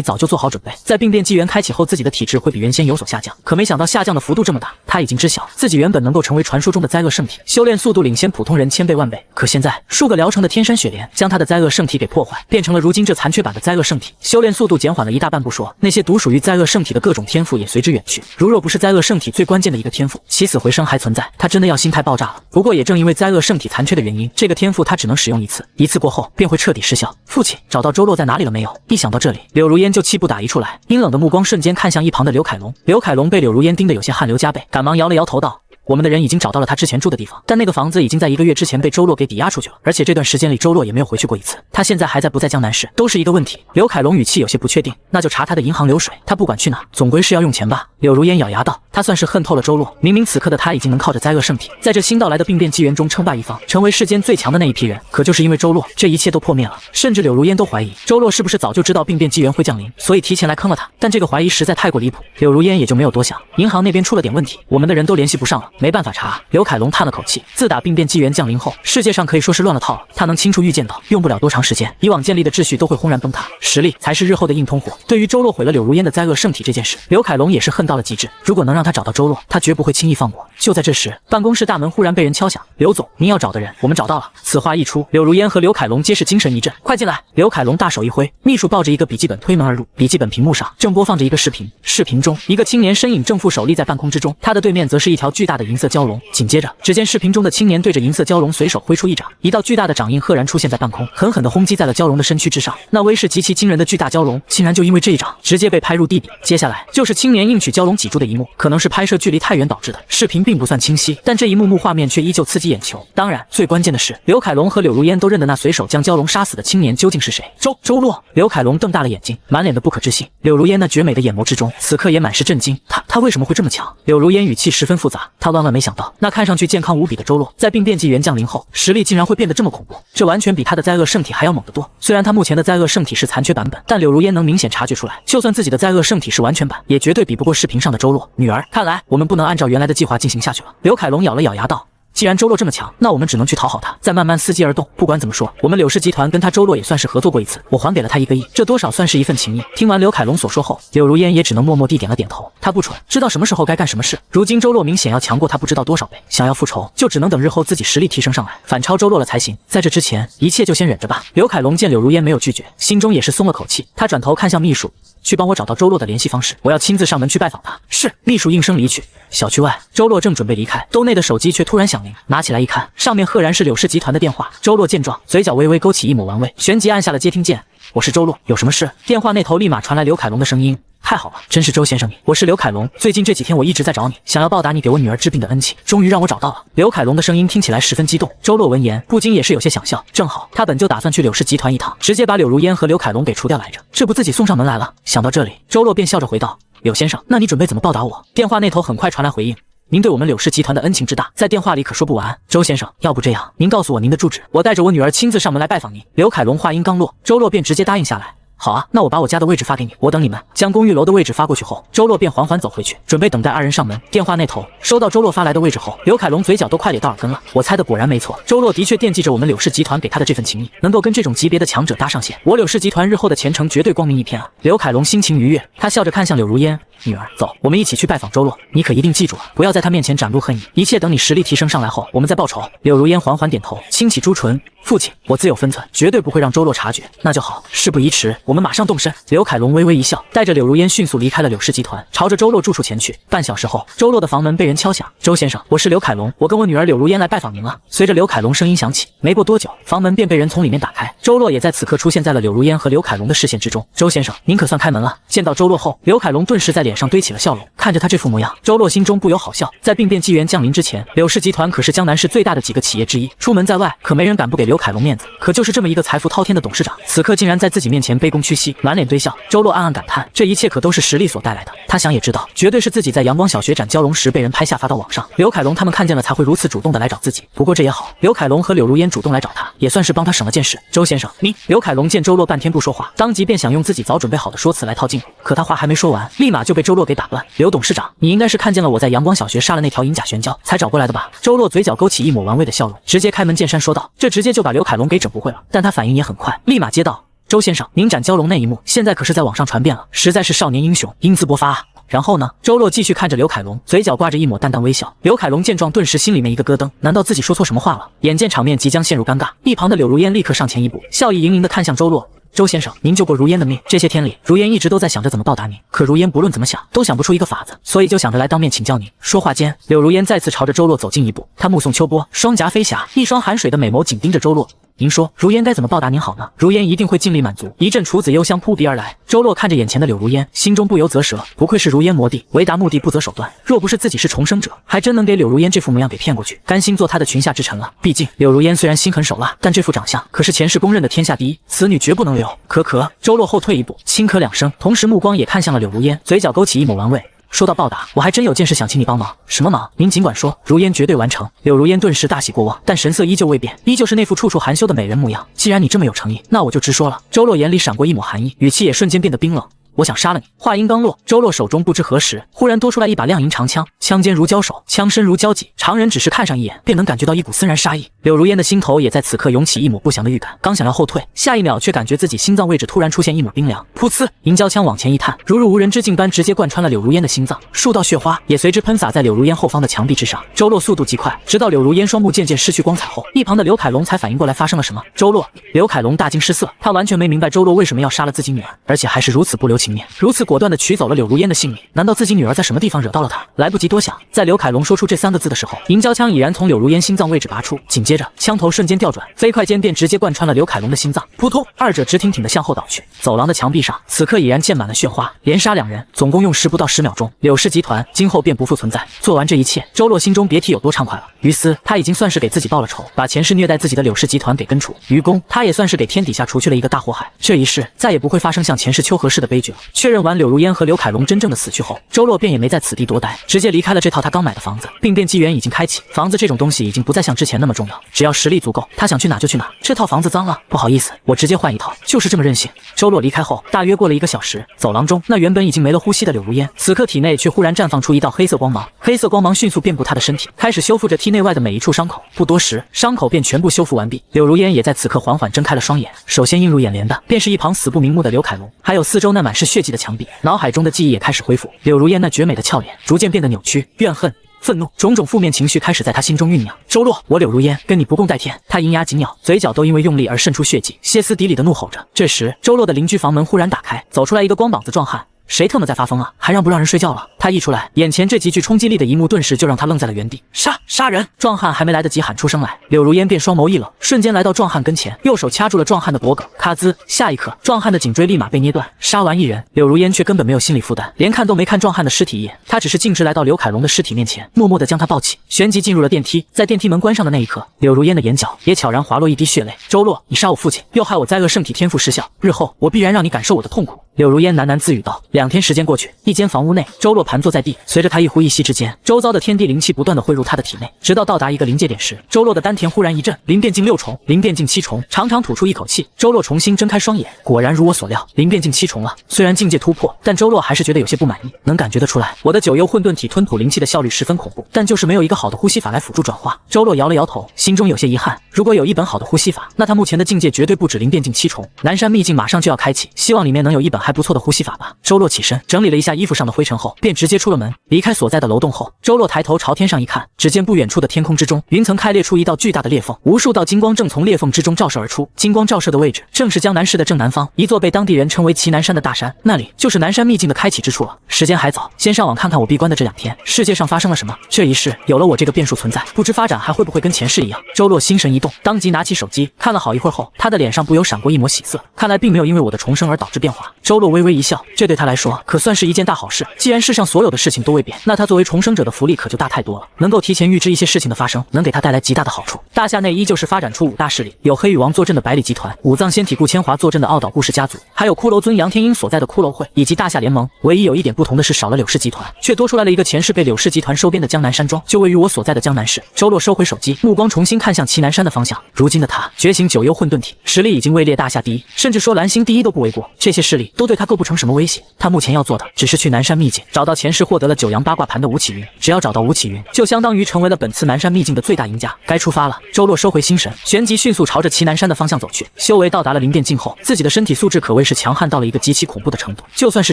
早就做好准备，在病变纪元开启后，自己的体质会比原先有所下降，可没想到下降的幅度这么大。她已经知晓，自己原本能够成为传说中的灾厄圣体，修炼速度领先普通人千倍万倍。可现在，数个疗程的天山雪莲将她的灾厄圣体给破坏，变成了如今这残缺版的灾厄圣体。修炼速度减缓了一大半不说，那些独属于灾厄圣体的各种天赋也随之远去。若不是灾厄圣体最关键的一个天赋起死回生还存在，她真的要心态爆炸了。不过也正因为灾厄圣体残缺的原因，这个天赋她只能使用一次，一次过后便会彻底失效。父亲，找到周洛在哪里了没有？一想到这里，柳如烟就气不打一处来，阴冷的目光瞬间看向一旁的刘凯龙。刘凯龙被柳如烟盯得有些汗流浃背，赶忙摇了摇头道：我们的人已经找到了他之前住的地方，但那个房子已经在1个月之前被周洛给抵押出去了，而且这段时间里周洛也没有回去过一次，他现在还在不在江南市都是一个问题。刘凯龙语气有些不确定，那就查他的银行流水，他不管去哪，总归是要用钱吧。柳如烟咬牙道，他算是恨透了周洛，明明此刻的他已经能靠着灾厄圣体，在这新到来的病变纪元中称霸一方，成为世间最强的那一批人，可就是因为周洛，这一切都破灭了。甚至柳如烟都怀疑周洛是不是早就知道病变纪元会降临，所以提前来坑了他，但这个怀疑实在太过离谱，柳如烟也就没有多想。银行那边出了点问题，我们的人都联系不上了，没办法查。刘凯龙叹了口气，自打病变纪元降临后，世界上可以说是乱了套了。他能清楚预见到，用不了多长时间，以往建立的秩序都会轰然崩塌，实力才是日后的硬通货。对于周洛毁了柳如烟的灾厄圣体这件事，刘凯龙也是恨到了极致。如果能让他找到周洛，他绝不会轻易放过。就在这时，办公室大门忽然被人敲响。刘总，您要找的人，我们找到了。此话一出，柳如烟和刘凯龙皆是精神一振，快进来！刘凯龙大手一挥，秘书抱着一个笔记本推门而入。笔记本屏幕上正播放着一个视频，视频中一个青年身影正负手立在半空之中，他的对面则是一条巨大的银色蛟龙。紧接着，只见视频中的青年对着银色蛟龙随手挥出一掌，一道巨大的掌印赫然出现在半空，狠狠地轰击在了蛟龙的身躯之上。那威势极其惊人的巨大蛟龙，竟然就因为这一掌直接被拍入地底。接下来就是青年硬取蛟龙脊柱的一幕，可能是拍摄距离太远导致的，视频并不算清晰，但这一幕幕画面却依旧刺激眼球。当然，最关键的是，刘凯龙和柳如烟都认得那随手将蛟龙杀死的青年究竟是谁。周洛。刘凯龙瞪大了眼睛，满脸的不可置信。柳如烟那绝美的眼眸之中，此刻也满是震惊。他为什么会这么强？柳如烟语气十分复杂，他万万没想到，那看上去健康无比的周洛，在病变纪元降临后，实力竟然会变得这么恐怖，这完全比他的灾厄圣体还要猛得多。虽然他目前的灾厄圣体是残缺版本，但柳如烟能明显察觉出来，就算自己的灾厄圣体是完全版，也绝对比不过视频上的周洛。女儿，看来我们不能按照原来的计划进行下去了。刘凯龙咬了咬牙道，既然周洛这么强，那我们只能去讨好他，再慢慢伺机而动。不管怎么说，我们柳氏集团跟他周洛也算是合作过一次，我还给了他1个亿，这多少算是一份情谊。听完刘凯龙所说后，柳如烟也只能默默地点了点头。他不蠢，知道什么时候该干什么事。如今周洛明显要强过他不知道多少倍，想要复仇，就只能等日后自己实力提升上来，反超周洛了才行。在这之前，一切就先忍着吧。刘凯龙见柳如烟没有拒绝，心中也是松了口气。他转头看向秘书，去帮我找到周洛的联系方式，我要亲自上门去拜访他。是。秘书应声离去。小区外，周洛正准备离开，兜内的手机却突然响铃，拿起来一看，上面赫然是柳氏集团的电话。周洛见状，嘴角微微勾起一抹玩味，旋即按下了接听键。我是周洛，有什么事？电话那头立马传来刘凯龙的声音。太好了，真是周先生你，我是刘凯龙，最近这几天我一直在找你，想要报答你给我女儿治病的恩情，终于让我找到了。刘凯龙的声音听起来十分激动，周洛闻言不禁也是有些想笑，正好他本就打算去柳氏集团一趟，直接把柳如烟和刘凯龙给除掉来着，这不自己送上门来了。想到这里，周洛便笑着回道，柳先生，那你准备怎么报答我？电话那头很快传来回应，您对我们柳氏集团的恩情之大，在电话里可说不完。周先生，要不这样，您告诉我您的住址，我带着我女儿亲自上门来拜访您。刘凯龙话音刚落，周洛便直接答应下来。好啊，那我把我家的位置发给你，我等你们。将公寓楼的位置发过去后，周洛便缓缓走回去，准备等待二人上门。电话那头收到周洛发来的位置后，刘凯龙嘴角都快咧到耳根了。我猜的果然没错，周洛的确惦记着我们柳氏集团给他的这份情谊，能够跟这种级别的强者搭上线，我柳氏集团日后的前程绝对光明一片啊！刘凯龙心情愉悦，他笑着看向柳如烟，女儿，走，我们一起去拜访周洛，你可一定记住了，不要在他面前展露恨意，一切等你实力提升上来后，我们再报仇。柳如烟缓缓点头，轻启朱唇，父亲，我自有分寸，绝对不会让周洛察觉。那就好，事不宜迟，我们马上动身。刘凯龙微微一笑，带着柳如烟迅速离开了柳氏集团，朝着周洛住处前去。半小时后，周洛的房门被人敲响。周先生，我是刘凯龙，我跟我女儿柳如烟来拜访您了。随着刘凯龙声音响起，没过多久，房门便被人从里面打开。周洛也在此刻出现在了柳如烟和刘凯龙的视线之中。周先生，您可算开门了。见到周洛后，刘凯龙顿时在脸上堆起了笑容。看着他这副模样，周洛心中不由好笑。在病变纪元降临之前，柳氏集团可是江南市最大的几个企业之一，出门在外可没人敢不给刘刘凯龙面子，可就是这么一个财富滔天的董事长，此刻竟然在自己面前卑躬屈膝，满脸堆笑。周洛暗暗感叹，这一切可都是实力所带来的。他想也知道，绝对是自己在阳光小学展蛟龙时被人拍下发到网上，刘凯龙他们看见了才会如此主动的来找自己。不过这也好，刘凯龙和柳如烟主动来找他，也算是帮他省了件事。周先生，你……刘凯龙见周洛半天不说话，当即便想用自己早准备好的说辞来套近乎，可他话还没说完，立马就被周洛给打断。刘董事长，你应该是看见了我在阳光小学杀了那条银甲玄蛟才找过来的吧？周洛嘴角勾起一抹玩味的笑容，直接开门见山说道，这直接就把刘凯龙给整不会了。但他反应也很快，立马接道，周先生，您斩蛟龙那一幕现在可是在网上传遍了，实在是少年英雄英姿勃发啊。然后呢？周洛继续看着刘凯龙，嘴角挂着一抹淡淡微笑。刘凯龙见状，顿时心里面一个咯噔，难道自己说错什么话了？眼见场面即将陷入尴尬，一旁的柳如烟立刻上前一步，笑意盈盈地看向周洛。周先生，您救过如烟的命，这些天里，如烟一直都在想着怎么报答您，可如烟不论怎么想，都想不出一个法子，所以就想着来当面请教您。说话间，柳如烟再次朝着周洛走近一步，她目送秋波，双颊飞霞，一双含水的美眸紧盯着周洛。您说如烟该怎么报答您好呢？如烟一定会尽力满足。一阵楚子幽香扑鼻而来，周洛看着眼前的柳如烟，心中不由啧舌，不愧是如烟魔帝，为达目的不择手段。若不是自己是重生者，还真能给柳如烟这副模样给骗过去，甘心做她的裙下之臣了。毕竟柳如烟虽然心狠手辣，但这副长相可是前世公认的天下第一，此女绝不能留。咳，周洛后退一步，轻咳两声，同时目光也看向了柳如烟，嘴角勾起一抹玩味。说到报答，我还真有件事想请你帮忙。什么忙？您尽管说。如烟绝对完成。柳如烟顿时大喜过望，但神色依旧未变，依旧是那副处处含羞的美人模样。既然你这么有诚意，那我就直说了。周洛眼里闪过一抹寒意，语气也瞬间变得冰冷。我想杀了你。话音刚落，周洛手中不知何时忽然多出来一把亮银长枪，枪尖如胶手，枪身如胶戟，常人只是看上一眼便能感觉到一股森然杀意。柳如烟的心头也在此刻涌起一抹不祥的预感，刚想要后退，下一秒却感觉自己心脏位置突然出现一抹冰凉。噗呲，银胶枪往前一探，如入无人之境般直接贯穿了柳如烟的心脏，数道血花也随之喷洒在柳如烟后方的墙壁之上。周洛速度极快，直到柳如烟双目渐渐失去光彩后，一旁的刘凯龙才反应过来发生了什么。周洛，刘凯龙大惊失色，他完全没明白周洛为什么要杀了自己女儿，而且还是如此不留情面，如此果断地取走了柳如烟的性命。难道自己女儿在什么地方惹到了他？来不及多想，在刘凯龙说出这3个字的时候，银胶枪已然从柳如烟心脏位置拔出，紧接着枪头瞬间调转，飞快间便直接贯穿了刘凯龙的心脏。扑通，二者直挺挺地向后倒去。走廊的墙壁上此刻已然溅满了血花，连杀2人，总共用时不到10秒钟，柳氏集团今后便不复存在。做完这一切，周洛心中别提有多畅快了。于私，他已经算是给自己报了仇，把前世虐待自己的柳氏集团给根除；于公，他也算是给天底下除去了一个大祸害。这一世再也不会发生像前世秋荷氏的悲剧了。确认完柳如烟和刘凯龙真正的死去后，周洛便也没在此地多待，直接离开了这套他刚买的房子。病变机缘已经开启，房子这种东西已经不再像之前那么重要，只要实力足够，他想去哪就去哪。这套房子脏了，不好意思，我直接换一套，就是这么任性。周洛离开后，大约过了1个小时，走廊中那原本已经没了呼吸的柳如烟，此刻体内却忽然绽放出一道黑色光芒，黑色光芒迅速遍布他的身体，开始修复着体内外的每一处伤口。不多时，伤口便全部修复完毕。柳如烟也在此刻缓缓睁开了双眼，首先映入眼帘的便是一旁死不瞑目的刘凯龙，还有四周那满是血迹的墙壁。脑海中的记忆也开始恢复，柳如烟那绝美的俏脸逐渐变得扭曲，怨恨、愤怒，种种负面情绪开始在他心中酝酿。周洛，我柳如烟跟你不共戴天！他银牙紧咬，嘴角都因为用力而渗出血迹，歇斯底里的怒吼着。这时，周洛的邻居房门忽然打开，走出来一个光膀子壮汉。谁特么在发疯啊？还让不让人睡觉了？他一出来，眼前这极具冲击力的一幕顿时就让他愣在了原地。杀人！壮汉还没来得及喊出声来，柳如烟便双眸一冷，瞬间来到壮汉跟前，右手掐住了壮汉的脖颈。咔兹！下一刻，壮汉的颈椎立马被捏断。杀完一人，柳如烟却根本没有心理负担，连看都没看壮汉的尸体一眼，他只是径直来到刘凯龙的尸体面前，默默地将他抱起，旋即进入了电梯。在电梯门关上的那一刻，柳如烟的眼角也悄然滑落一滴血泪。周洛，你杀我父亲，又害我灾厄圣体天赋失效，日后我必然让你感受我的痛苦。柳如烟喃喃自语道。2天时间过去，一间房屋内，周洛盘坐在地，随着他一呼一吸之间，周遭的天地灵气不断的汇入他的体内，直到到达一个临界点时，周洛的丹田忽然一震，灵变境6重，灵变境7重，长长吐出一口气。周洛重新睁开双眼，果然如我所料，灵变境7重了。虽然境界突破，但周洛还是觉得有些不满意，能感觉得出来，我的9幽混沌体吞吐灵气的效率十分恐怖，但就是没有一个好的呼吸法来辅助转化。周洛摇了摇头，心中有些遗憾，如果有一本好的呼吸法，那他目前的境界绝对不止灵变境7重。南山秘境马上就要开启，希望里面能有一本还不错的呼吸法吧。周洛起身整理了一下衣服上的灰尘后，便直接出了门。离开所在的楼栋后，周洛抬头朝天上一看，只见不远处的天空之中，云层开裂出一道巨大的裂缝，无数道金光正从裂缝之中照射而出。金光照射的位置正是江南市的正南方，一座被当地人称为祁南山的大山，那里就是南山秘境的开启之处了。时间还早，先上网看看我闭关的这2天世界上发生了什么。这一世有了我这个变数存在，不知发展还会不会跟前世一样。周洛心神一动，当即拿起手机看了好一会儿后，他的脸上不由闪过一抹喜色，看来并没有因为我的重生而导致变化。周周洛微微一笑，这对他来说可算是一件大好事。既然世上所有的事情都未变，那他作为重生者的福利可就大太多了，能够提前预知一些事情的发生，能给他带来极大的好处。大夏内依旧是发展出5大势力，有黑羽王坐镇的百里集团，武藏仙体顾千华坐镇的傲岛顾氏家族，还有骷髅尊杨天鹰所在的骷髅会，以及大夏联盟。唯一有一点不同的是，少了柳氏集团，却多出来了一个前世被柳氏集团收编的江南山庄，就位于我所在的江南市。周洛收回手机，目光重新看向祁南山的方向。如今的他觉醒9幽混沌体，实力已经位列大夏第一，甚至说蓝星第一都不为过。这些势力都对他构不成什么威胁，他目前要做的只是去南山秘境找到前世获得了9阳八卦盘的吴启云。只要找到吴启云，就相当于成为了本次南山秘境的最大赢家。该出发了。周洛收回心神，旋即迅速朝着祁南山的方向走去。修为到达了灵殿境后，自己的身体素质可谓是强悍到了一个极其恐怖的程度，就算是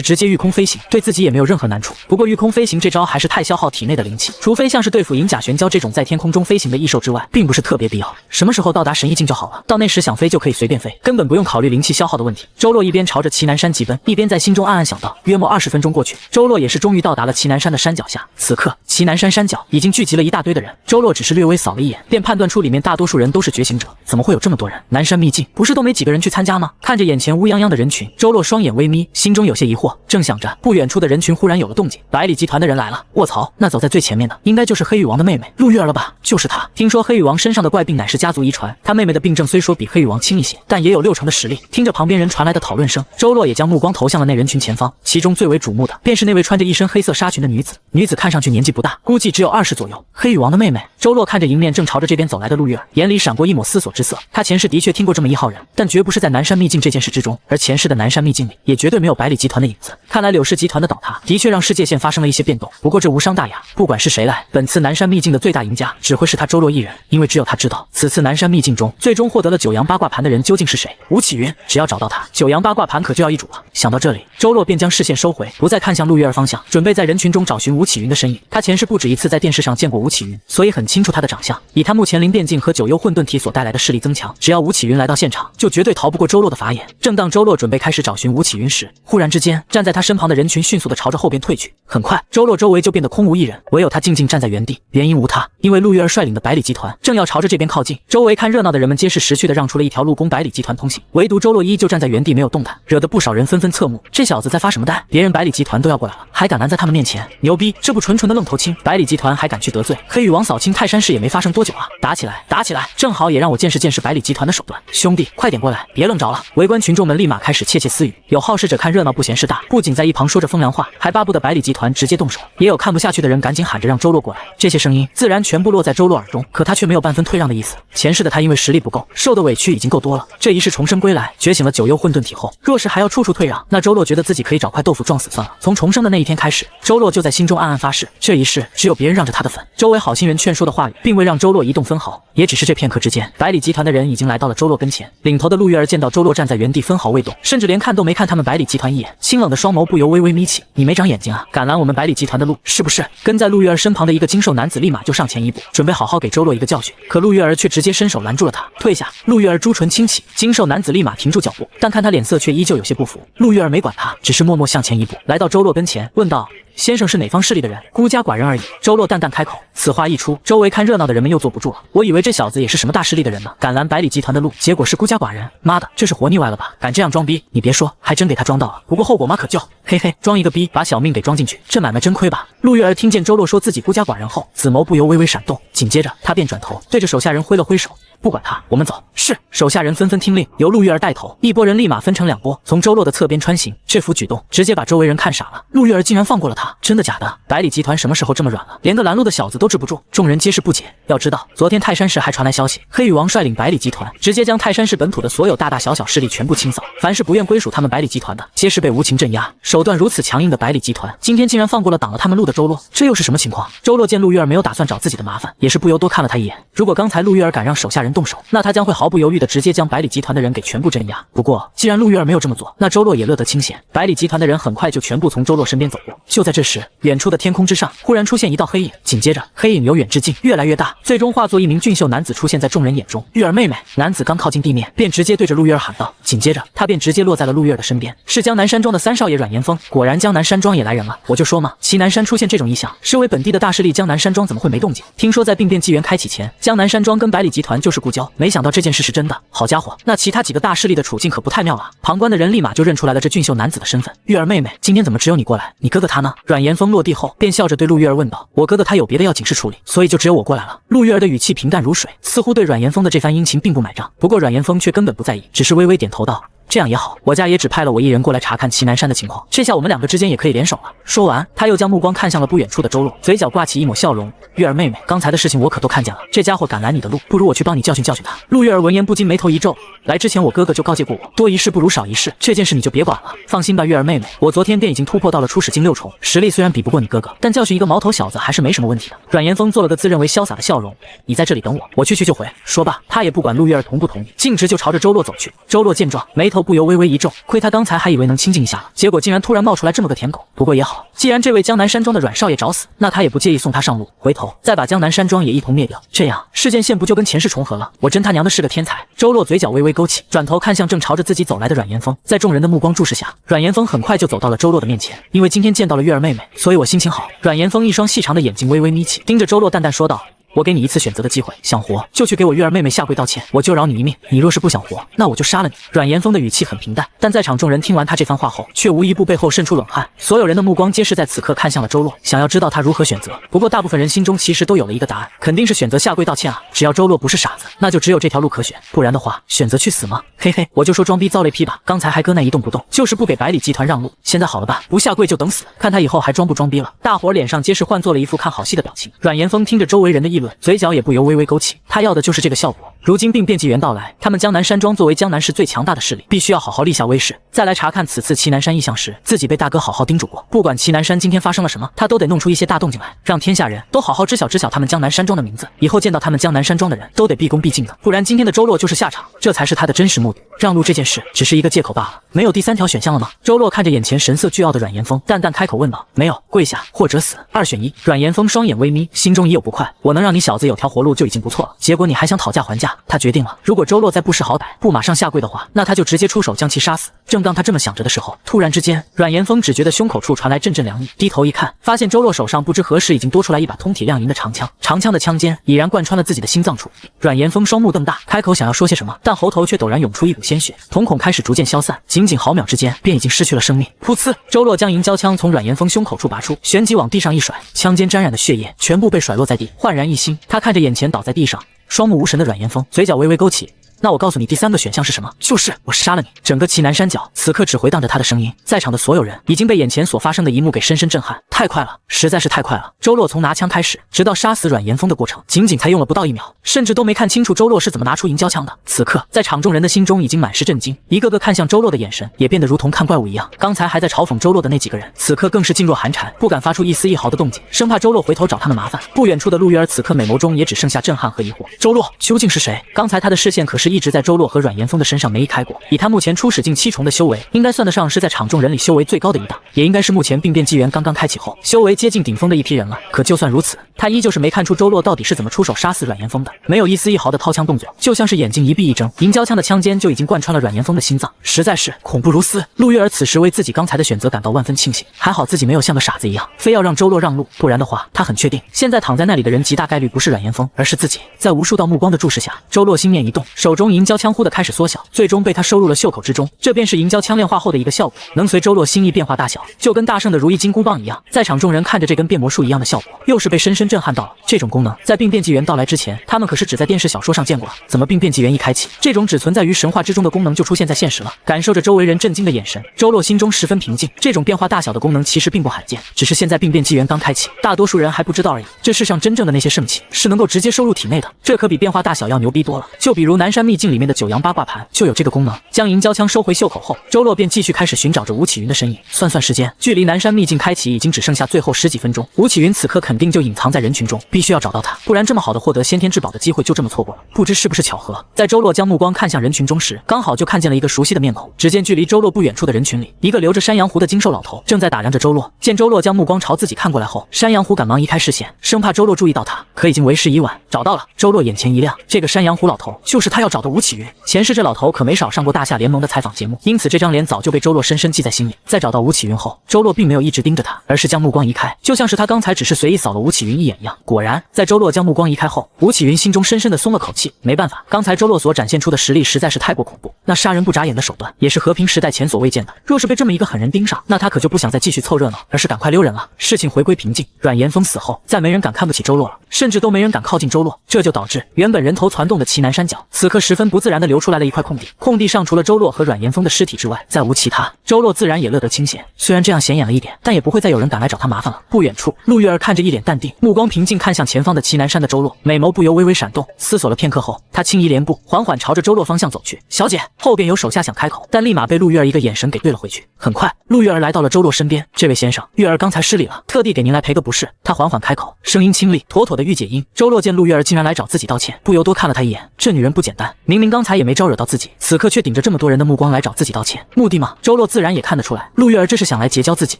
直接御空飞行，对自己也没有任何难处。不过御空飞行这招还是太消耗体内的灵气，除非像是对付银甲玄蛟这种在天空中飞行的异兽之外，并不是特别必要。什么时候到达神异境就好了，到那时想飞就可以随便飞，根本不用考虑灵气消耗的问题。周洛一边朝着祁南山疾奔，一边在心中暗暗想到。约莫20分钟过去，周洛也是终于到达了祁南山的山脚下。此刻祁南山山脚已经聚集了一大堆的人，周洛只是略微扫了一眼，便判断出里面大多数人都是觉醒者。怎么会有这么多人？南山秘境不是都没几个人去参加吗？看着眼前乌泱泱的人群，周洛双眼微眯，心中有些疑惑。正想着，不远处的人群忽然有了动静，百里集团的人来了。卧槽，那走在最前面的应该就是黑羽王的妹妹陆月儿了吧？就是她。听说黑羽王身上的怪病乃是家族遗传，他妹妹的病症虽说比黑羽王轻一些，但也有60%的实力。听着旁边人传来的讨论声，周洛也将目光投向了那人群前方，其中最为瞩目的便是那位穿着一身黑色纱裙的女子。女子看上去年纪不大，估计只有20左右。黑羽王的妹妹。周洛看着迎面正朝着这边走来的陆月儿，眼里闪过一抹思索之色。他前世的确听过这么一号人，但绝不是在南山秘境这件事之中，而前世的南山秘境里也绝对没有百里集团的影子。看来柳氏集团的倒塌的确让世界线发生了一些变动，不过这无伤大雅。不管是谁来，本次南山秘境的最大赢家只会是他周洛一人，因为只有他知道此次南山秘境中最终获得了9阳八卦盘的人究竟是谁。吴启云，只要找到他，9阳八卦盘可就要易主了。想到这里，周洛便将视线收回，不再看向陆月儿方向，准备在人群中找寻吴启云的身影。他前世不止一次在电视上见过吴启云，所以很清楚他的长相。以他目前灵变境和9幽混沌体所带来的势力增强，只要吴启云来到现场，就绝对逃不过周洛的法眼。正当周洛准备开始找寻吴启云时，忽然之间，站在他身旁的人群迅速地朝着后边退去。很快，周洛周围就变得空无一人，唯有他静静站在原地。原因无他，因为陆月儿率领的百里集团正要朝着这边靠近。周围看热闹的人们皆是识趣地让出了一条路供百里集团通行，唯独周洛依旧站在原地没有动弹，惹得不少人纷纷侧目。这小子在发什么呆？别人百里集团都要过来了，还敢拦在他们面前？牛逼！这不纯纯的愣头青！百里集团还敢去得罪黑羽王扫清泰山市也没发生多久啊！打起来，打起来！正好也让我见识见识百里集团的手段。兄弟，快点过来，别愣着了！围观群众们立马开始窃窃私语，有好事者看热闹不嫌事大，不仅在一旁说着风凉话，还巴不得百里集团直接动手；也有看不下去的人赶紧喊着让周洛过来。这些声音自然全部落在周洛耳中，可他却没有半分退让的意思。前世的他因为实力不够，受的委屈已经够多了，这一世重生归来，觉醒了9幽混沌体后，若是还要处处退让，那周洛觉得自己可以找块豆腐撞死算了。从重生的那一天开始，周洛就在心中暗暗发誓，这一世只有别人让着他的份。周围好心人劝说的话语，并未让周洛移动分毫。也只是这片刻之间，百里集团的人已经来到了周洛跟前。领头的陆月儿见到周洛站在原地分毫未动，甚至连看都没看他们百里集团一眼，清冷的双眸不由微微眯起。你没长眼睛啊，敢拦我们百里集团的路是不是？跟在陆月儿身旁的一个精瘦男子立马就上前一步，准备好好给周洛一个教训。可陆月儿却直接伸手拦住了他，退下。陆月儿朱唇轻启，精瘦男子立马停住脚步，但看他脸色却依旧有些不服。陆月儿没管他，只是默默向前一步，来到周洛跟前，问道：先生是哪方势力的人？孤家寡人而已。周洛淡淡开口。此话一出，周围看热闹的人们又坐不住了。我以为这小子也是什么大势力的人呢，敢拦百里集团的路，结果是孤家寡人。妈的，这是活腻歪了吧？敢这样装逼，你别说，还真给他装到了。不过后果妈可就，嘿嘿，装一个逼，把小命给装进去，这买卖真亏吧？陆月儿听见周洛说自己孤家寡人后，紫眸不由微微闪动，紧接着他便转头对着手下人挥了挥手。不管他，我们走。是，手下人纷纷听令，由陆月儿带头，一拨人立马分成2拨，从周洛的侧边穿行。这幅举动直接把周围人看傻了。陆月儿竟然放过了他，真的假的？百里集团什么时候这么软了？连个拦路的小子都治不住？众人皆是不解。要知道，昨天泰山市还传来消息，黑羽王率领百里集团直接将泰山市本土的所有大大小小势力全部清扫，凡是不愿归属他们百里集团的，皆是被无情镇压。手段如此强硬的百里集团，今天竟然放过了挡了他们路的周洛，这又是什么情况？周洛见陆月儿没有打算找自己的麻烦，也是不由多看了他一眼。如果刚才陆月儿敢让手下人动手，那他将会毫不犹豫地直接将百里集团的人给全部镇压。不过既然陆月儿没有这么做，那周洛也乐得清闲。百里集团的人很快就全部从周洛身边走过。就在这时，远处的天空之上忽然出现一道黑影，紧接着黑影由远至近，越来越大，最终化作一名俊秀男子出现在众人眼中。玉儿妹妹，男子刚靠近地面，便直接对着陆玉儿喊道，紧接着他便直接落在了陆玉儿的身边，是江南山庄的三少爷阮岩峰。果然江南山庄也来人了，我就说嘛，祁南山出现这种异象，身为本地的大势力，江南山庄怎么会没动静？听说在病变纪元开启前，江南山庄跟百里集团就是故交，没想到这件事是真的。好家伙，那其他几个大势力的处境可不太妙了。旁观的人立马就认出来了这俊秀男子的身份。玉儿妹妹，今天怎么只有你过来？你哥哥他呢？阮岩峰落地后便笑着对陆玉儿问道，我哥哥他有别的要紧事处理，所以就只有我过来了。陆玉儿的语气平淡如水，似乎对阮岩峰的这番殷勤并不买账。不过阮岩峰却根本不在意，只是微微点头道，这样也好，我家也只派了我一人过来查看祁南山的情况，这下我们两个之间也可以联手了。说完，他又将目光看向了不远处的周洛，嘴角挂起一抹笑容。玉儿妹妹，刚才的事情我可都看见了，这家伙敢拦你的路，不如我去帮你教训教训他。陆玉儿闻言不禁眉头一皱，来之前我哥哥就告诫过我，多一事不如少一事，这件事你就别管了。放心吧，玉儿妹妹，我昨天便已经突破到了初始境6重，实力虽然比不过你哥哥，但教训一个毛头小子还是没什么问题的。阮岩峰做了个自认为潇洒的笑容，你在这里等我，我去就回。说罢，他也不管陆玉儿同不同意，径直就朝着周洛走去。周洛见状，眉头不由微微一皱，亏他刚才还以为能清静一下了，结果竟然突然冒出来这么个舔狗。不过也好，既然这位江南山庄的阮少爷找死，那他也不介意送他上路，回头再把江南山庄也一同灭掉，这样事件线不就跟前世重合了？我真他娘的是个天才！周洛嘴角微微勾起，转头看向正朝着自己走来的阮岩峰，在众人的目光注视下，阮岩峰很快就走到了周洛的面前。因为今天见到了玉儿妹妹，所以我心情好。阮岩峰一双细长的眼睛微微眯起，盯着周洛淡淡说道，我给你一次选择的机会，想活就去给我玉儿妹妹下跪道歉，我就饶你一命；你若是不想活，那我就杀了你。阮岩峰的语气很平淡，但在场众人听完他这番话后，却无一不背后渗出冷汗。所有人的目光皆是在此刻看向了周洛，想要知道他如何选择。不过大部分人心中其实都有了一个答案，肯定是选择下跪道歉啊！只要周洛不是傻子，那就只有这条路可选，不然的话，选择去死吗？嘿嘿，我就说装逼造类批吧，刚才还搁那一动不动，就是不给百里集团让路。现在好了吧，不下跪就等死，看他以后还装不装逼了。大伙脸上皆是换做了一副看好戏的表情。阮岩峰听着周围人的议论，嘴角也不由微微勾起，他要的就是这个效果。如今病变纪元到来，他们江南山庄作为江南市最强大的势力，必须要好好立下威势。再来查看此次祁南山异象时，自己被大哥好好叮嘱过，不管祁南山今天发生了什么，他都得弄出一些大动静来，让天下人都好好知晓他们江南山庄的名字，以后见到他们江南山庄的人都得毕恭毕敬的，不然今天的周洛就是下场，这才是他的真实目的。让路这件事只是一个借口罢了，没有第三条选项了吗？周洛看着眼前神色倨傲的阮岩峰，淡淡开口问道，没有，跪下或者死，2选1。阮岩峰双眼微眯，心中已有不快，我能让你小子有条活路就已经不错了，结果你还想讨价还价。他决定了，如果周洛再不识好歹，不马上下跪的话，那他就直接出手将其杀死。正当他这么想着的时候，突然之间，阮岩峰只觉得胸口处传来阵阵凉意，低头一看，发现周洛手上不知何时已经多出来一把通体亮银的长枪，长枪的枪尖已然贯穿了自己的心脏处。阮岩峰双目瞪大，开口想要说些什么，但喉头却陡然涌出一股鲜血，瞳孔开始逐渐消散，仅仅毫秒之间便已经失去了生命。噗呲，周洛将银胶枪从阮岩峰胸口处拔出，旋即往地上一甩，枪尖沾染的血液全部被甩落在地。焕然一新，他看着眼前倒在地上双目无神的阮岩峰，嘴角微微勾起，那我告诉你第3个选项是什么，就是我杀了你。整个祁南山脚此刻只回荡着他的声音，在场的所有人已经被眼前所发生的一幕给深深震撼。太快了，实在是太快了。周洛从拿枪开始，直到杀死阮岩峰的过程，仅仅才用了不到1秒，甚至都没看清楚周洛是怎么拿出银胶枪的。此刻，在场众人的心中已经满是震惊，一个个看向周洛的眼神也变得如同看怪物一样。刚才还在嘲讽周洛的那几个人，此刻更是噤若寒蝉，不敢发出一丝一毫的动静，生怕周洛回头找他们麻烦。不远处的陆玉儿此刻美眸中也只剩下震撼和疑惑，周洛究竟是谁？刚才他的视线可是一直在周洛和阮岩峰的身上没移开过。以他目前初始境7重的修为，应该算得上是在场众人里修为最高的一档，也应该是目前病变纪元刚刚开启后修为接近顶峰的一批人了。可就算如此，他依旧是没看出周洛到底是怎么出手杀死阮岩峰的，没有一丝一毫的掏枪动作，就像是眼睛一闭一睁，银胶枪的枪尖就已经贯穿了阮岩峰的心脏，实在是恐怖如斯。陆玉儿此时为自己刚才的选择感到万分庆幸，还好自己没有像个傻子一样，非要让周洛让路，不然的话，他很确定现在躺在那里的人极大概率不是阮岩峰，而是自己。在无数道目光的注视下，周洛心念一动，手中银胶枪忽地开始缩小，最终被他收入了袖口之中。这便是银胶枪炼化后的一个效果，能随周洛心意变化大小，就跟大圣的如意金箍棒一样。在场众人看着这根变魔术一样的效果，又是被深深震撼到了。这种功能在病变纪元到来之前，他们可是只在电视小说上见过了，怎么病变纪元一开启，这种只存在于神话之中的功能就出现在现实了？感受着周围人震惊的眼神，周洛心中十分平静。这种变化大小的功能其实并不罕见，只是现在病变纪元刚开启，大多数人还不知道而已。这世上真正的那些圣器是能够直接收入体内的，这可比变化大小要牛逼多了。就比如南山山秘境里面的九阳八卦盘就有这个功能。将银胶枪收回袖口后，周洛便继续开始寻找着吴启云的身影。算时间，距离南山秘境开启已经只剩下最后10几分钟。吴启云此刻肯定就隐藏在人群中，必须要找到他，不然这么好的获得先天至宝的机会就这么错过了。不知是不是巧合，在周洛将目光看向人群中时，刚好就看见了一个熟悉的面孔。只见距离周洛不远处的人群里，一个留着山羊胡的精瘦老头正在打量着周洛。见周洛将目光朝自己看过来后，山羊胡赶忙移开视线，生怕周洛注意到他。可已经为时已晚，找到了。周洛眼前一亮，这个山羊胡老头就是他要找的吴启云。前世这老头可没少上过大夏联盟的采访节目，因此这张脸早就被周洛深深记在心里。在找到吴启云后，周洛并没有一直盯着他，而是将目光移开，就像是他刚才只是随意扫了吴启云一眼一样。果然，在周洛将目光移开后，吴启云心中深深的松了口气。没办法，刚才周洛所展现出的实力实在是太过恐怖，那杀人不眨眼的手段也是和平时代前所未见的。若是被这么一个狠人盯上，那他可就不想再继续凑热闹，而是赶快溜人了。事情回归平静，阮岩峰死后，再没人敢看不起周洛了，甚至都没人敢靠近周洛，这就导致原本人头攒动的祁南山脚，此刻十分不自然地流出来了一块空地。空地上除了周洛和阮岩峰的尸体之外，再无其他。周洛自然也乐得清闲，虽然这样显眼了一点，但也不会再有人敢来找他麻烦了。不远处，陆月儿看着一脸淡定、目光平静看向前方的祁南山的周洛，美眸不由微微闪动，思索了片刻后，他轻移莲步，缓缓朝着周洛方向走去。小姐，后边有手下想开口，但立马被陆月儿一个眼神给对了回去。很快，陆月儿来到了周洛身边，这位先生，月儿刚才失礼了，特地给您来赔个不是。他缓缓开口，声音清丽，妥妥的御姐音。周洛见陆月儿竟然来找自己道歉，不由多看了他一眼，这女人不简单，明明刚才也没招惹到自己，此刻却顶着这么多人的目光来找自己道歉，目的吗？周洛自然也看得出来，陆月儿这是想来结交自己。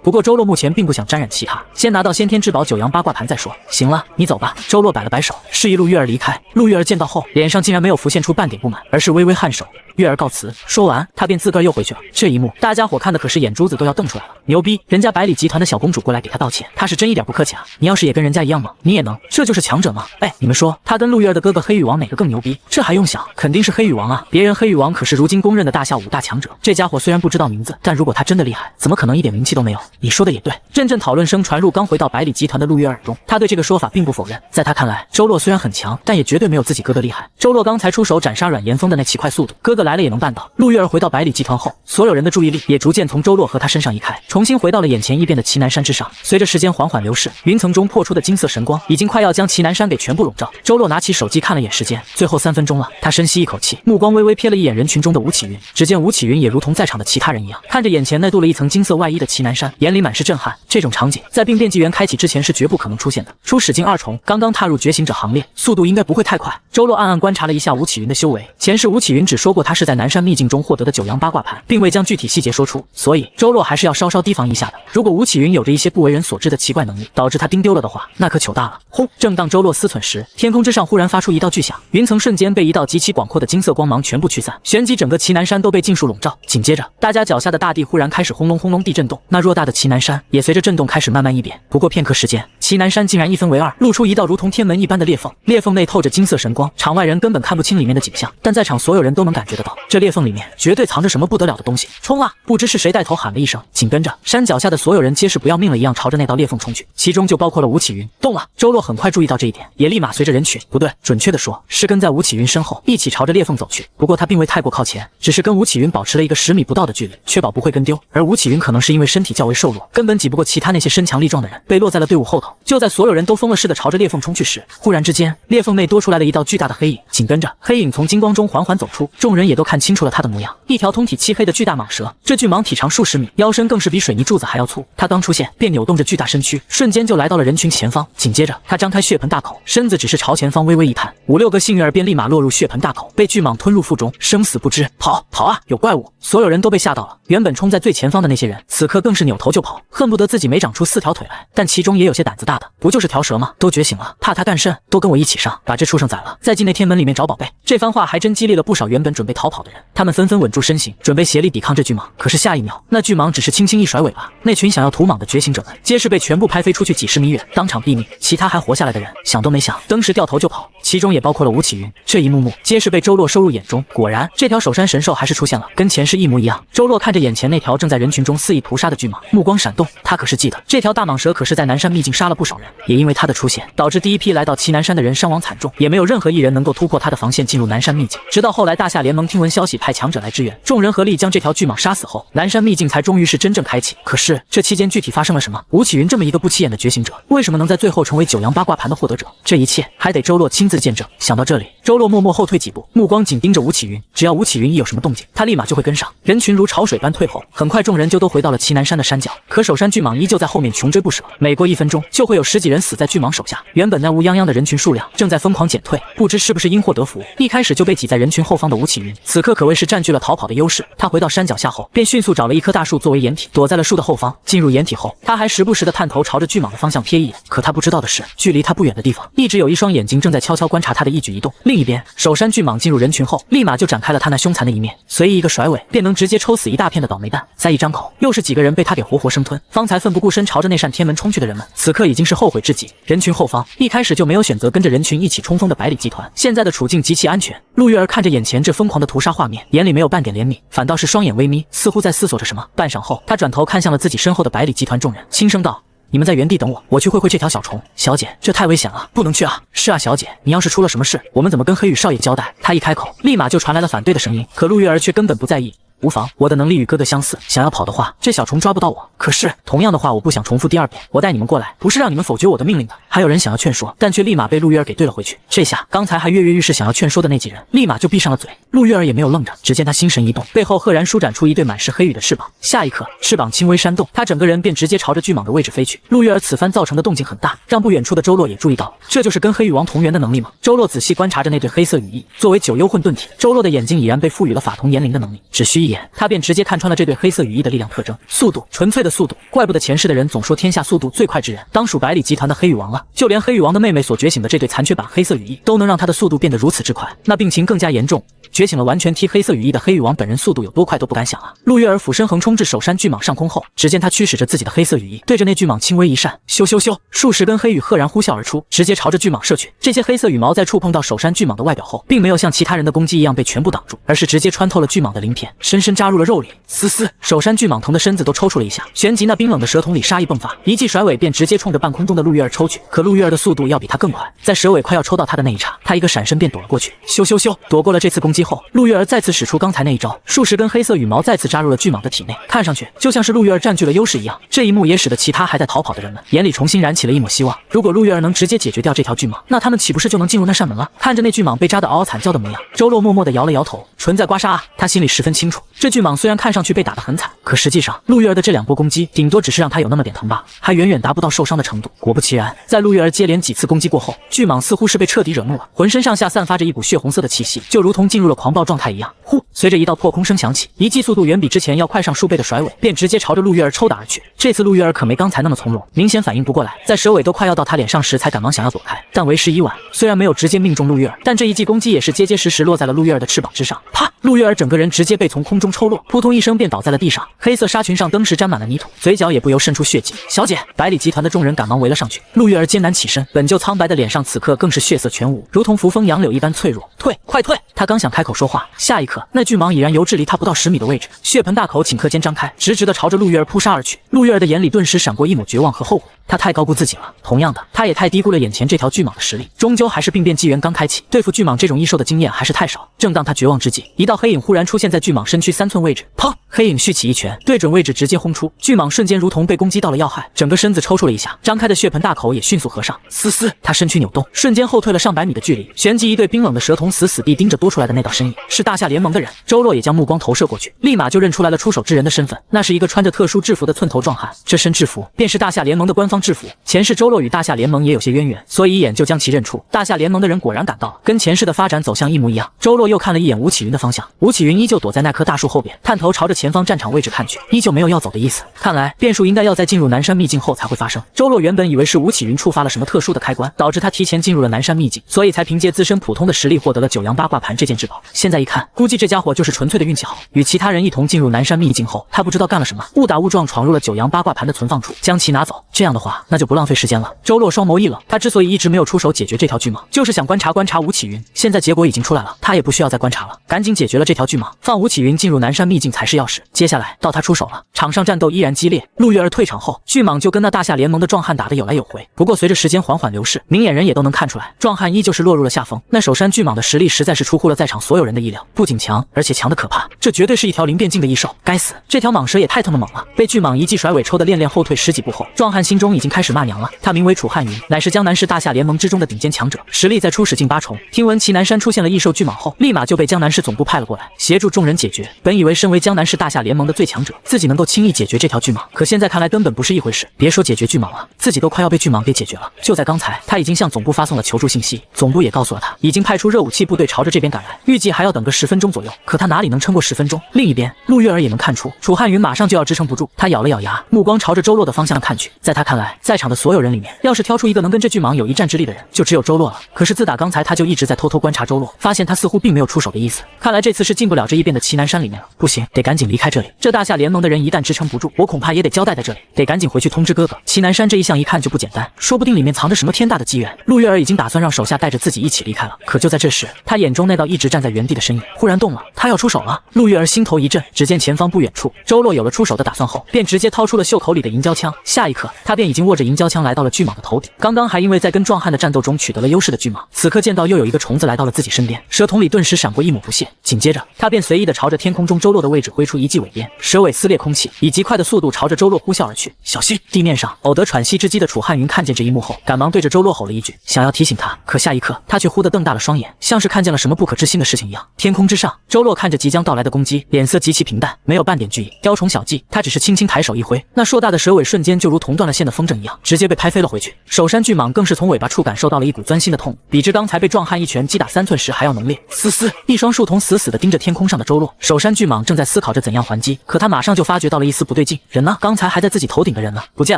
不过周洛目前并不想沾染其他，先拿到先天至宝九阳八卦盘再说。行了，你走吧。周洛摆了摆手，示意陆月儿离开。陆月儿见到后，脸上竟然没有浮现出半点不满，而是微微颔首。月儿告辞。说完，他便自个儿又回去了。这一幕，大家伙看的可是眼珠子都要瞪出来了。牛逼，人家百里集团的小公主过来给他道歉，他是真一点不客气啊！你要是也跟人家一样吗？你也能？这就是强者吗？哎，你们说，他跟陆月儿的哥哥黑羽王哪个更牛逼？这还用想，肯定是黑羽王啊！别人黑羽王可是如今公认的大夏5大强者，这家伙虽然不知道名字，但如果他真的厉害，怎么可能一点名气都没有？你说的也对。阵阵讨论声传入刚回到百里集团的陆月耳中，他对这个说法并不否认。在他看来，周洛虽然很强，但也绝对没有自己哥哥厉害。周洛刚才出手斩杀阮岩峰的那奇快速度，哥哥来了也能办到。陆月儿回到百里集团后，所有人的注意力也逐渐从周洛和他身上移开，重新回到了眼前异变的祁南山之上。随着时间缓缓流逝，云层中破出的金色神光已经快要将祁南山给全部笼罩。周洛拿起手机看了眼时间，最后3分钟了。他深吸一口气，目光微微瞥了一眼人群中的吴启云，只见吴启云也如同在场的其他人一样，看着眼前那镀了一层金色外衣的祁南山，眼里满是震撼。这种场景在病变纪元开启之前是绝不可能出现的。出使境2重，刚刚踏入觉醒者行列，速度应该不会太快。周洛暗暗观察了一下吴启云的修为，前世吴启云只说过他是在南山秘境中获得的九阳八卦盘，并未将具体细节说出，所以周洛还是要稍稍提防一下的。如果吴启云有着一些不为人所知的奇怪能力，导致他盯丢了的话，那可糗大了。轰！正当周洛思忖时，天空之上忽然发出一道巨响，云层瞬间被一道极其广阔的金色光芒全部驱散，旋即整个祁南山都被尽数笼罩。紧接着，大家脚下的大地忽然开始轰隆轰隆地震动，那偌大的祁南山也随着震动开始慢慢一扁。不过片刻时间，祁南山竟然一分为2，露出一道如同天门一般的裂缝，裂缝内透着金色神光，场外人根本看不清里面的景象，但在场所有人都能感觉得到，这裂缝里面绝对藏着什么不得了的东西。冲啊！不知是谁带头喊了一声，紧跟着山脚下的所有人皆是不要命了一样朝着那道裂缝冲去，其中就包括了吴启云。动了！周洛很快注意到这一点，也立马随着人群，不对，准确的说是跟在吴启云身后一起朝着裂缝走去。不过他并未太过靠前，只是跟吴启云保持了一个10米不到的距离，确保不会跟丢。而吴启云可能是因为身体较为瘦弱，根本挤不过其他那些身强力壮的人，被落在了队伍后头。就在所有人都疯了似的朝着裂缝冲去时，忽然之间，裂缝内多出来了一道巨大的黑影，紧跟着黑影从金光中缓缓走出，众人也都看清楚了他的模样，一条通体漆黑的巨大蟒蛇。这巨蟒体长数10米，腰身更是比水泥柱子还要粗。它刚出现便扭动着巨大身躯，瞬间就来到了人群前方。紧接着，它张开血盆大口，身子只是朝前方微微一探，5、6个幸运儿便立马落入血盆大口，被巨蟒吞入腹中，生死不知。跑啊！有怪物！所有人都被吓到了。原本冲在最前方的那些人，此刻更是扭头就跑，恨不得自己没长出4条腿来。但其中也有些胆子大的，不就是条蛇吗？都觉醒了，怕他干甚？都跟我一起上，把这畜生宰了，再进那天门里面找宝贝。这番话还真激励了不少原本准备逃跑的人，他们纷纷稳住身形，准备协力抵抗这巨蟒。可是下一秒，那巨蟒只是轻轻一甩尾巴，那群想要屠蟒的觉醒者们，皆是被全部拍飞出去几10米远，当场毙命。其他还活下来的人，想都没想，登时掉头就跑，其中也包括了吴启云。这一幕幕，皆是被周洛收入眼中。果然，这条首山神兽还是出现了，跟前世一模一样。周洛看着眼前那条正在人群中肆意屠杀的巨蟒，目光闪动，他可是记得这条大蟒蛇可是在南山秘境杀了不少人，也因为它的出现，导致第一批来到祁南山的人伤亡惨重，也没有任何一人能够突破他的防线进入南山秘境。直到后来大夏联盟听闻消息派强者来支援，众人合力将这条巨蟒杀死后，南山秘境才终于是真正开启。可是这期间具体发生了什么？吴启云这么一个不起眼的觉醒者，为什么能在最后成为九阳八卦盘的获得者？这一切还得周洛亲自见证。想到这里，周洛默默后退几步，目光紧盯着吴启云。只要吴启云一有什么动静，他立马就会跟上。人群如潮水般退后，很快众人就都回到了祁南山的山脚。可首山巨蟒依旧在后面穷追不舍，每过1分钟就会有10几人死在巨蟒手下。原本那乌泱泱的人群数量正在疯狂减退，不知是不是因祸得福，一开始就被挤在人群后方的吴启云，此刻可谓是占据了逃跑的优势。他回到山脚下后，便迅速找了一棵大树作为掩体，躲在了树的后方。进入掩体后，他还时不时的探头朝着巨蟒的方向瞥一眼。可他不知道的是，距离他不远的地方，一直有一双眼睛正在悄悄观察他的一举一动。另一边，首山巨蟒进入人群后，立马就展开了他那凶残的一面，随意一个甩尾，便能直接抽死一大片的倒霉蛋。再一张口，又是几个人被他给活活生吞。方才奋不顾身朝着那扇天门冲去的人们，此刻已经是后悔至极。人群后方一开始就没有选择跟着人群一起冲锋的百里集团，现在的处境极其安全。陆月儿看着眼前这疯狂的屠杀画面，眼里没有半点怜悯，反倒是双眼微眯，似乎在思索着什么。半晌后，他转头看向了自己身后的百里集团众人，轻声道：“你们在原地等我，我去会会这条小虫。小姐，这太危险了，不能去啊！是啊，小姐，你要是出了什么事，我们怎么跟黑羽少爷交代？”他一开口，立马就传来了反对的声音，可陆月儿却根本不在意。无妨，我的能力与哥哥相似，想要跑的话，这小虫抓不到我。可是同样的话，我不想重复第二遍。我带你们过来，不是让你们否决我的命令的。还有人想要劝说，但却立马被陆月儿给对了回去。这下，刚才还跃跃欲试想要劝说的那几人，立马就闭上了嘴。陆月儿也没有愣着，只见他心神一动，背后赫然舒展出一对满是黑羽的翅膀。下一刻，翅膀轻微扇动，他整个人便直接朝着巨蟒的位置飞去。陆月儿此番造成的动静很大，让不远处的周洛也注意到，这就是跟黑羽王同源的能力吗？周洛仔细观察着那对黑色羽翼，作为九幽混沌体，周洛的眼睛已然被赋予了法同言灵的能力，只需一眼，他便直接看穿了这对黑色羽翼的力量特征，速度，纯粹的速度。怪不得前世的人总说天下速度最快之人，当属百里集团的黑羽王了。就连黑羽王的妹妹所觉醒的这对残缺版黑色羽翼，都能让他的速度变得如此之快，那病情更加严重。觉醒了完全踢黑色羽翼的黑羽王本人速度有多快都不敢想啊！陆月儿俯身横冲至首山巨蟒上空后，只见他驱使着自己的黑色羽翼，对着那巨蟒轻微一扇，咻咻咻，数十根黑羽赫然呼啸而出，直接朝着巨蟒射去。这些黑色羽毛在触碰到首山巨蟒的外表后，并没有像其他人的攻击一样被全部挡住，而是直接穿透了巨蟒的鳞片，深深扎入了肉里。嘶嘶，首山巨蟒疼的身子都抽搐了一下，旋即那冰冷的蛇瞳里杀意迸发，一记甩尾便直接冲着半空中的陆月儿抽去。可陆月儿的速度要比他更快，在蛇尾快要抽到他的那一刹，他一个闪身便躲了过去。咻咻咻，躲过了这次攻击后，陆月儿再次使出刚才那一招，数十根黑色羽毛再次扎入了巨蟒的体内，看上去就像是陆月儿占据了优势一样。这一幕也使得其他还在逃跑的人们眼里重新燃起了一抹希望。如果陆月儿能直接解决掉这条巨蟒，那他们岂不是就能进入那扇门了？看着那巨蟒被扎得嗷嗷惨叫的模样，周洛默默地摇了摇头，唇在刮痧啊。他心里十分清楚，这巨蟒虽然看上去被打得很惨，可实际上陆月儿的这2波攻击顶多只是让他有那么点疼罢，还远远达不到受伤的程度。果不其然，在陆月儿接连几次攻击过后，巨蟒似乎是被彻底惹怒了，浑身上下散发着一股血红色的气息，就如同进入了狂暴状态一样。呼，随着一道破空声响起，一记速度远比之前要快上数倍的甩尾，便直接朝着陆月儿抽打而去。这次陆月儿可没刚才那么从容，明显反应不过来，在蛇尾都快要到他脸上时才赶忙想要躲开，但为时已晚。虽然没有直接命中陆月儿，但这一记攻击也是结结实实落在了陆月儿的翅膀之上。啪！陆月儿整个人直接被从空中抽落，扑通一声便倒在了地上，黑色纱裙上登时沾满了泥土，嘴角也不由渗出血迹。小姐，百里集团的众人赶忙围了上去。陆月儿艰难起身，本就苍白的脸上此刻更是血色全无，如同扶风杨柳一般脆弱。退，快退！他刚想开口说话，下一刻那巨蟒已然游至离他不到10米的位置，血盆大口顷刻间张开，直直的朝着陆月儿扑杀而去。陆月儿的眼里顿时闪过一抹绝望和后悔，他太高估自己了。同样的，他也太低估了眼前这条巨蟒的实力，终究还是病变纪元刚开启，对付巨蟒这种异兽的经验还是太少。正当他绝望之际，一道黑影忽然出现在巨蟒身躯3寸位置，砰！黑影蓄起一拳，对准位置直接轰出，巨蟒瞬间如同被攻击到了要害，整个身子抽搐了一下，张开的血盆大口也迅速合上。嘶嘶，他身躯扭动，瞬间后退了上百米的距离，旋即一对冰冷的蛇瞳死死地盯着多出来的那道身影，是大夏联盟的人。周洛也将目光投射过去，立马就认出来了出手之人的身份，那是一个穿着特殊制服的寸头壮汉，这身制服便是大夏联盟的官方制服。前世周洛与大夏联盟也有些渊源，所以一眼就将其认出。大夏联盟的人果然赶到了，跟前世的发展走向一模一样。周洛又看了一眼吴启云的方向，吴启云依旧躲在那棵大树后边，探头朝着前方战场位置看去，依旧没有要走的意思。看来变数应该要在进入南山秘境后才会发生。周洛原本以为是吴启云触发了什么特殊的开关，导致他提前进入了南山秘境，所以才凭借自身普通的实力获得了九阳八卦盘这件至宝。现在一看，估计这家伙就是纯粹的运气好。与其他人一同进入南山秘境后，他不知道干了什么，误打误撞闯入了九阳八卦盘的存放处，将其拿走。这样的话，那就不浪费时间了。周洛双眸一冷，他之所以一直没有出手解决这条巨蟒，就是想观察观察吴启云。现在结果已经出来了，他也不需要再观察了，赶紧解决了这条巨蟒，放吴启云进入南山秘境才是要事。时，接下来到他出手了。场上战斗依然激烈，陆月儿退场后，巨蟒就跟那大夏联盟的壮汉打得有来有回。不过随着时间缓缓流逝，明眼人也都能看出来，壮汉依旧是落入了下风。那首山巨蟒的实力实在是出乎了在场所有人的意料，不仅强，而且强得可怕。这绝对是一条灵变境的异兽。该死，这条蟒蛇也太他妈猛了！被巨蟒一记甩尾抽的恋恋后退十几步后，壮汉心中已经开始骂娘了。他名为楚汉云，乃是江南市大夏联盟之中的顶尖强者，实力在初始境8重。听闻祁南山出现了异兽巨蟒后，立马就被江南市总部派了过来，协助众人解决。本以为身为江南市大夏联盟的最强者，自己能够轻易解决这条巨蟒，可现在看来根本不是一回事。别说解决巨蟒了，自己都快要被巨蟒给解决了。就在刚才，他已经向总部发送了求助信息，总部也告诉了他，已经派出热武器部队朝着这边赶来，预计还要等个10分钟左右。可他哪里能撑过10分钟？另一边，陆月儿也能看出楚汉云马上就要支撑不住，他咬了咬牙，目光朝着周洛的方向看去。在他看来，在场的所有人里面，要是挑出一个能跟这巨蟒有一战之力的人，就只有周洛了。可是自打刚才，他就一直在偷偷观察周洛，发现他似乎并没有出手的意思。看来这次是进不了这一边的祁南山里面了。不行，得赶紧离开这里。这大夏联盟的人一旦支撑不住，我恐怕也得交代在这里。得赶紧回去通知哥哥。祁南山这一项一看就不简单，说不定里面藏着什么天大的机缘。陆月儿已经打算让手下带着自己一起离开了。可就在这时，他眼中那道一直站在原地的身影忽然动了，他要出手了。陆月儿心头一震，只见前方不远处，周洛有了出手的打算后，便直接掏出了袖口里的银胶枪。下一刻，他便已经握着银胶枪来到了巨蟒的头顶。刚刚还因为在跟壮汉的战斗中取得了优势的巨蟒，此刻见到又有一个虫子来到了自己身边，蛇瞳里顿时闪过一抹不屑。紧接着，他便随意的朝着天空中周洛的位置挥出一记尾鞭，蛇尾撕裂空气，以极快的速度朝着周洛呼啸而去。小心！地面上偶得喘息之机的楚汉云看见这一幕后，赶忙对着周洛吼了一句，想要提醒他。可下一刻，他却忽地瞪大了双眼，像是看见了什么不可置信的事情一样。天空之上，周洛看着即将到来的攻击，脸色极其平淡，没有半点惧意。雕虫小技，他只是轻轻抬手一挥，那硕大的蛇尾瞬间就如同断了线的风筝一样，直接被拍飞了回去。首山巨蟒更是从尾巴处感受到了一股钻心的痛，比之刚才被壮汉一拳击打3寸时还要浓烈。嘶嘶，一双树瞳死死地盯着天空上的周洛。首山巨蟒正在思考着怎样还击，可他马上就发觉到了一丝不对劲。人呢？刚才还在自己头顶的人呢？不见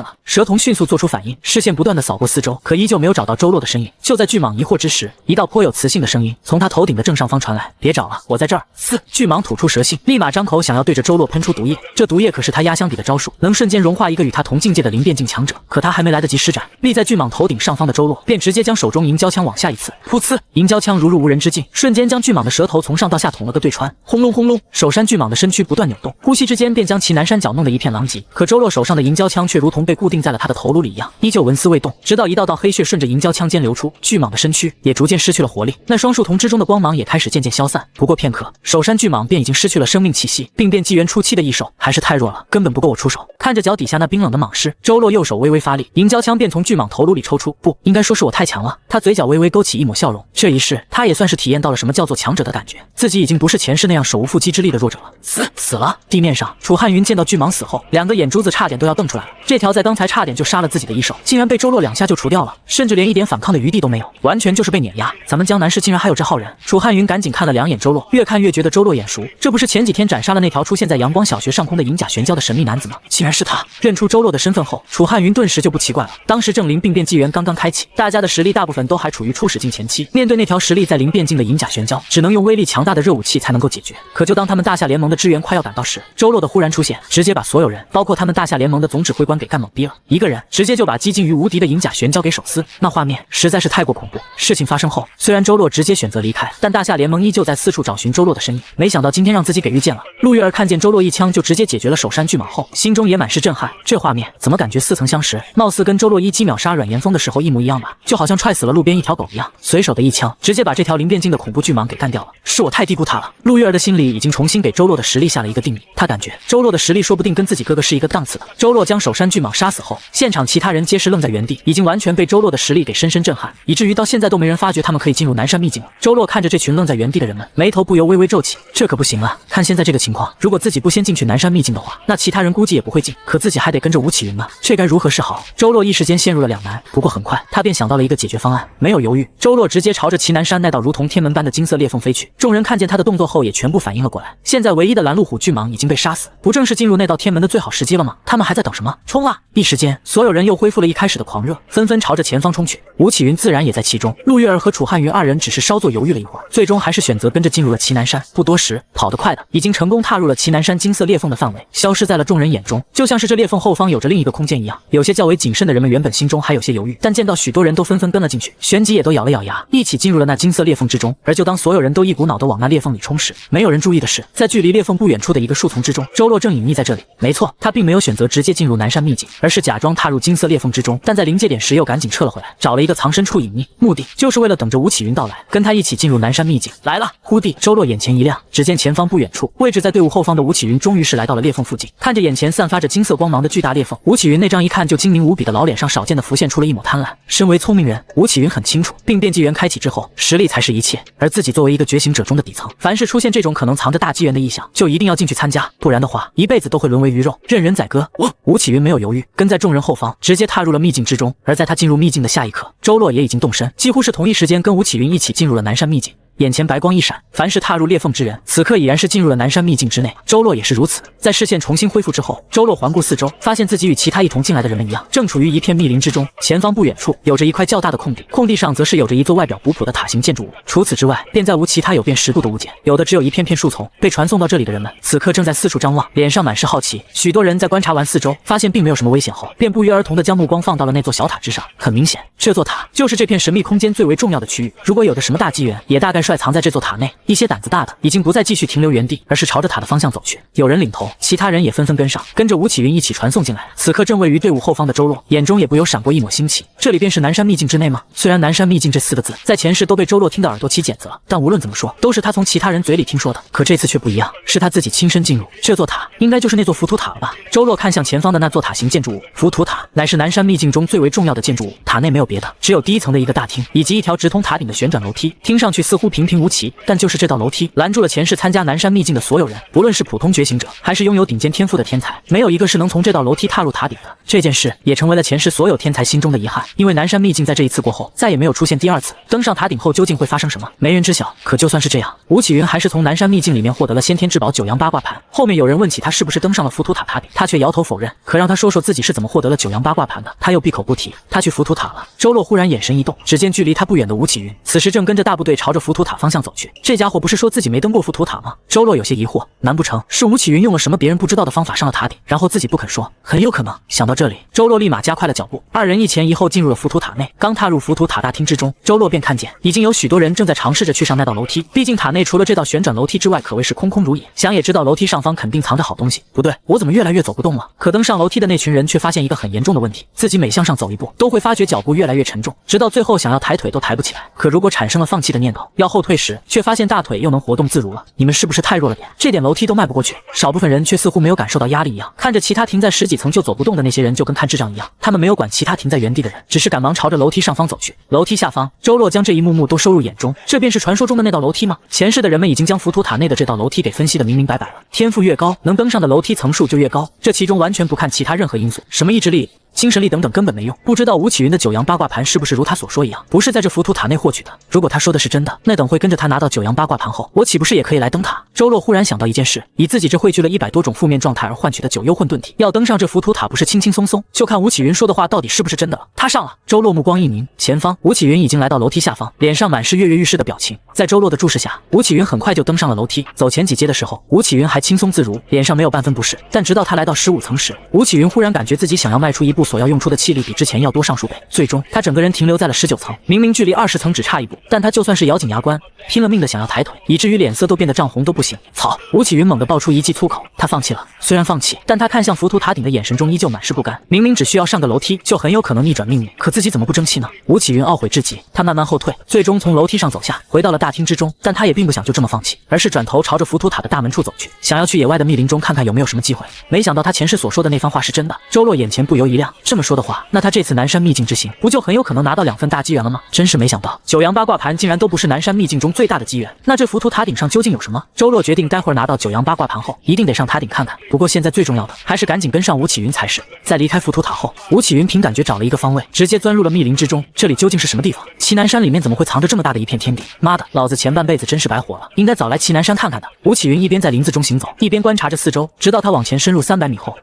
了。蛇瞳迅速做出反应，视线不断地扫过四周，可依旧没有找到周洛的身影。就在巨蟒疑惑之时，一道颇有磁性的声音从他头顶的正上方传来：“别找了，我在这儿。”巨蟒吐出蛇信，立马张口想要对着周洛喷出毒液。这毒液可是他压箱底的招数，能瞬间融化一个与他同境界的灵变境强者。可他还没来得及施展，立在巨蟒头顶上方的周洛便直接将手中银胶枪往下一刺，噗呲，银胶枪如入无人之境，瞬间将巨蟒的舌头从上到下捅了个对穿。轰隆轰隆，首山巨蟒的身躯不断扭动，呼吸之间便将祁南山脚弄得一片狼藉。可周洛手上的银胶枪却如同被固定在了他的头颅里一样，依旧纹丝未动，直到一道道黑血顺着银胶枪尖流出，巨蟒的身躯也逐渐失去了活力，那双树瞳之中的光芒也开始渐渐消散。不过片刻，首山巨蟒便已经失去了生命气息，病变纪元初期的异兽还是太弱了，根本不够我出手。看着脚底下那冰冷的蟒尸，周洛右手微微发力，银胶枪便从巨蟒头颅里抽出。不应该说是我太强了，他嘴角微微勾起一抹笑容。这一世，他也算是体验到了什么叫做强者的感觉，自己已经不是前世那样手无缚鸡之力的弱者了。死了！地面上，楚汉云见到巨蟒死后，两个眼珠子差点都要瞪出来了。这条在刚才差点就杀了自己的异兽，竟然被周洛2下就除掉了，甚至连一点反抗的余地都没有，完全就是被碾压。咱们江南市竟然还有这号人！楚汉云赶紧看了2眼周洛，越看越觉得周洛眼熟，这不是前几天斩杀了那条出现在阳光小学上空的银甲玄蛟的神秘男子吗？竟然是他！认出周洛的身份后，楚汉云顿时就不奇怪了。当时正灵病变纪元刚刚开启，大家的实力大部分都还处于初始境前期，面对那条实力在灵变境的银甲玄蛟，只能用威力强大的热武器才能够解决。可就当他们大夏联盟的支援快要赶到时，周洛的忽然出现，直接把所有人，包括他们大夏联盟的总指挥官给干懵逼了。一个人直接就把几近于无敌的银甲玄蛟给手撕，那画面实在是太过恐怖。事情发生后，虽然周洛直接选择离开，但大夏联盟依旧在四处找寻周洛的身影。没想到今天让自己给遇见了。陆月儿看见周洛一枪就直接解决了首山巨蟒后，心中也满是震撼。这画面怎么感觉似曾相识？貌似跟周洛一击秒杀阮岩峰的时候一模一样吧？就好像踹死了路边一条狗一样，随手的一枪直接把这条灵变境的恐怖巨蟒给干掉了。是我太低估他了。陆月儿的心里已经重新给周洛的实力下了一个定义，他感觉周洛的实力说不定跟自己哥哥是一个档次的。周洛将首山巨蟒杀死后，现场其他人皆是愣在原地，已经完全被周洛的实力给深深震撼，以至于到现在都没人发觉他们可以进入南山秘境了。周洛看着这群愣在原地的人们，眉头不由微微皱起，这可不行啊！看现在这个情况，如果自己不先进去南山秘境的话，那其他人估计也不会进，可自己还得跟着吴启云呢，这该如何是好？周洛一时间陷入了两难。不过很快，他便想到了一个解决方案，没有犹豫，周洛直接朝着祁南山那道如同天门般的金色裂缝飞去。众人看见他的动作后，也全部反应了过来。现在唯一的拦路虎巨蟒已经被杀死，不正是进入那道天门的最好时机了吗？他们还在等什么？冲啊！一时间，所有人又恢复了一开始的狂热，纷纷朝着前方冲去。吴启云自然也在其中。陆月儿和楚汉云二人只是稍作犹豫了一会儿，最终还是选择跟着进入了祁南山。不多时，跑得快的已经成功踏入了祁南山金色裂缝的范围，消失在了众人眼中，就像是这裂缝后方有着另一个空间一样。有些较为谨慎的人们原本心中还有些犹豫，但见到许多人都纷纷跟了进去，旋即也都咬了咬牙，一起进入了那金色裂缝之中。而就当所有人都一股脑地往那裂缝里冲时，没有人注意的是，在距离裂缝不远远处的一个树丛之中，周洛正隐匿在这里。没错，他并没有选择直接进入南山秘境，而是假装踏入金色裂缝之中，但在临界点时又赶紧撤了回来，找了一个藏身处隐匿，目的就是为了等着吴启云到来，跟他一起进入南山秘境。来了！忽地，周洛眼前一亮，只见前方不远处，位置在队伍后方的吴启云终于是来到了裂缝附近。看着眼前散发着金色光芒的巨大裂缝，吴启云那张一看就精明无比的老脸上少见的浮现出了一抹贪婪。身为聪明人，吴启云很清楚，病变纪元开启之后，实力才是一切，而自己作为一个觉醒者中的底层，凡是出现这种可能藏着大机缘的异象，就一定要进去参加，不然的话，一辈子都会沦为鱼肉，任人宰割。吴启云没有犹豫，跟在众人后方，直接踏入了秘境之中。而在他进入秘境的下一刻，周洛也已经动身，几乎是同一时间跟吴启云一起进入了南山秘境。眼前白光一闪，凡是踏入裂缝之人，此刻已然是进入了南山秘境之内。周洛也是如此。在视线重新恢复之后，周洛环顾四周，发现自己与其他一同进来的人们一样，正处于一片密林之中。前方不远处有着一块较大的空地，空地上则是有着一座外表古朴的塔形建筑物。除此之外，便再无其他有辨识度的物件，有的只有一片片树丛。被传送到这里的人们，此刻正在四处张望，脸上满是好奇。许多人在观察完四周，发现并没有什么危险后，便不约而同地将目光放到了那座小塔之上。很明显，这座塔就是这片神秘空间最为重要的区域。如果有着什么大机缘，也大概率藏在这座塔内。一些胆子大的已经不再继续停留原地，而是朝着塔的方向走去。有人领头，其他人也纷纷跟上，跟着吴启云一起传送进来。此刻正位于队伍后方的周洛，眼中也不由闪过一抹新奇。这里便是南山秘境之内吗？虽然南山秘境这4个字在前世都被周洛听得耳朵起茧子了，但无论怎么说，都是他从其他人嘴里听说的。可这次却不一样，是他自己亲身进入。这座塔应该就是那座浮屠塔了吧？周洛看向前方的那座塔形建筑物，浮屠塔乃是南山秘境中最为重要的建筑物。塔内没有别的，只有第一层的一个大厅，以及一条直通塔顶的旋转楼梯。听上去似乎平平无奇，但就是这道楼梯拦住了前世参加南山秘境的所有人，不论是普通觉醒者，还是拥有顶尖天赋的天才，没有一个是能从这道楼梯踏入塔顶的。这件事也成为了前世所有天才心中的遗憾，因为南山秘境在这一次过后，再也没有出现第二次。登上塔顶后究竟会发生什么，没人知晓。可就算是这样，吴启云还是从南山秘境里面获得了先天至宝九阳八卦盘。后面有人问起他是不是登上了浮屠塔塔顶，他却摇头否认。可让他说说自己是怎么获得了九阳八卦盘的，他又闭口不提。他去浮屠塔了。周洛忽然眼神一动，只见距离他不远的吴启云，此时正跟着大部队朝着浮屠塔方向走去。这家伙不是说自己没登过浮屠塔吗？周洛有些疑惑，难不成是吴启云用了什么别人不知道的方法上了塔顶，然后自己不肯说？很有可能。想到这里，周洛立马加快了脚步，二人一前一后进入了浮屠塔内。刚踏入浮屠塔大厅之中，周洛便看见已经有许多人正在尝试着去上那道楼梯。毕竟塔内除了这道旋转楼梯之外，可谓是空空如也。想也知道楼梯上方肯定藏着好东西。不对，我怎么越来越走不动了？可登上楼梯的那群人却发现一个很严重的问题，自己每向上走一步，都会发觉脚步越来越沉重，直到最后想要抬腿都抬不起来。可如果产生了放弃的念头，要后退时，却发现大腿又能活动自如了。你们是不是太弱了点？这点楼梯都迈不过去。少部分人却似乎没有感受到压力一样，看着其他停在10几层就走不动的那些人，就跟看智障一样。他们没有管其他停在原地的人，只是赶忙朝着楼梯上方走去。楼梯下方，周洛将这一幕幕都收入眼中。这便是传说中的那道楼梯吗？前世的人们已经将浮屠塔内的这道楼梯给分析得明明白白了。天赋越高，能登上的楼梯层数就越高，这其中完全不看其他任何因素，什么意志力、精神力等等根本没用。不知道吴启云的九阳八卦盘是不是如他所说一样，不是在这浮屠塔内获取的？如果他说的是真的，那等会跟着他拿到九阳八卦盘后，我岂不是也可以来登塔？周洛忽然想到一件事，以自己这汇聚了100多种负面状态而换取的九幽混沌体，要登上这浮屠塔不是轻轻松松，就看吴启云说的话到底是不是真的了。他上了。周洛目光一凝，前方吴启云已经来到楼梯下方，脸上满是跃跃欲试的表情。在周洛的注视下，吴启云很快就登上了楼梯。走前几阶的时候，吴启云还轻松自如，脸上没有半分不适。但直到他来到15层时，吴启云忽然感觉自己想要迈出一步所要用出的气力比之前要多上数倍。最终他整个人停留在了19层，明明距离20层只差一步，但他就算是咬紧牙关，拼了命的想要抬腿，以至于脸色都变得涨红都不行。操！吴启云猛地爆出一记粗口，他放弃了。虽然放弃，但他看向浮屠塔顶的眼神中依旧满是不甘。明明只需要上个楼梯就很有可能逆转命运，可自己怎么不争气呢？吴启云懊悔至极，他慢慢后退，最终从楼梯上走下，回到了大厅之中。但他也并不想就这么放弃，而是转头朝着浮屠塔的大门处走去，想要去野外的密林中看看有没有什么机会。没想到他前世所说的那番话是真的，周洛眼前不由一亮。这么说的话，那他这次南山秘境之行，不就很有可能拿到2份大机缘了吗？真是没想到，九阳八卦盘竟然都不是南山秘境中最大的机缘。那这浮屠塔顶上究竟有什么？周洛决定待会儿拿到九阳八卦盘后，一定得上塔顶看看。不过现在最重要的还是赶紧跟上吴启云才是。在离开浮屠塔后，吴启云凭感觉找了一个方位，直接钻入了密林之中。这里究竟是什么地方？奇南山里面怎么会藏着这么大的一片天地？妈的，老子前半辈子真是白活了，应该早来奇南山看看的。吴启云一边在林子中行走，一边观察着四周，直到他往前深入300米后，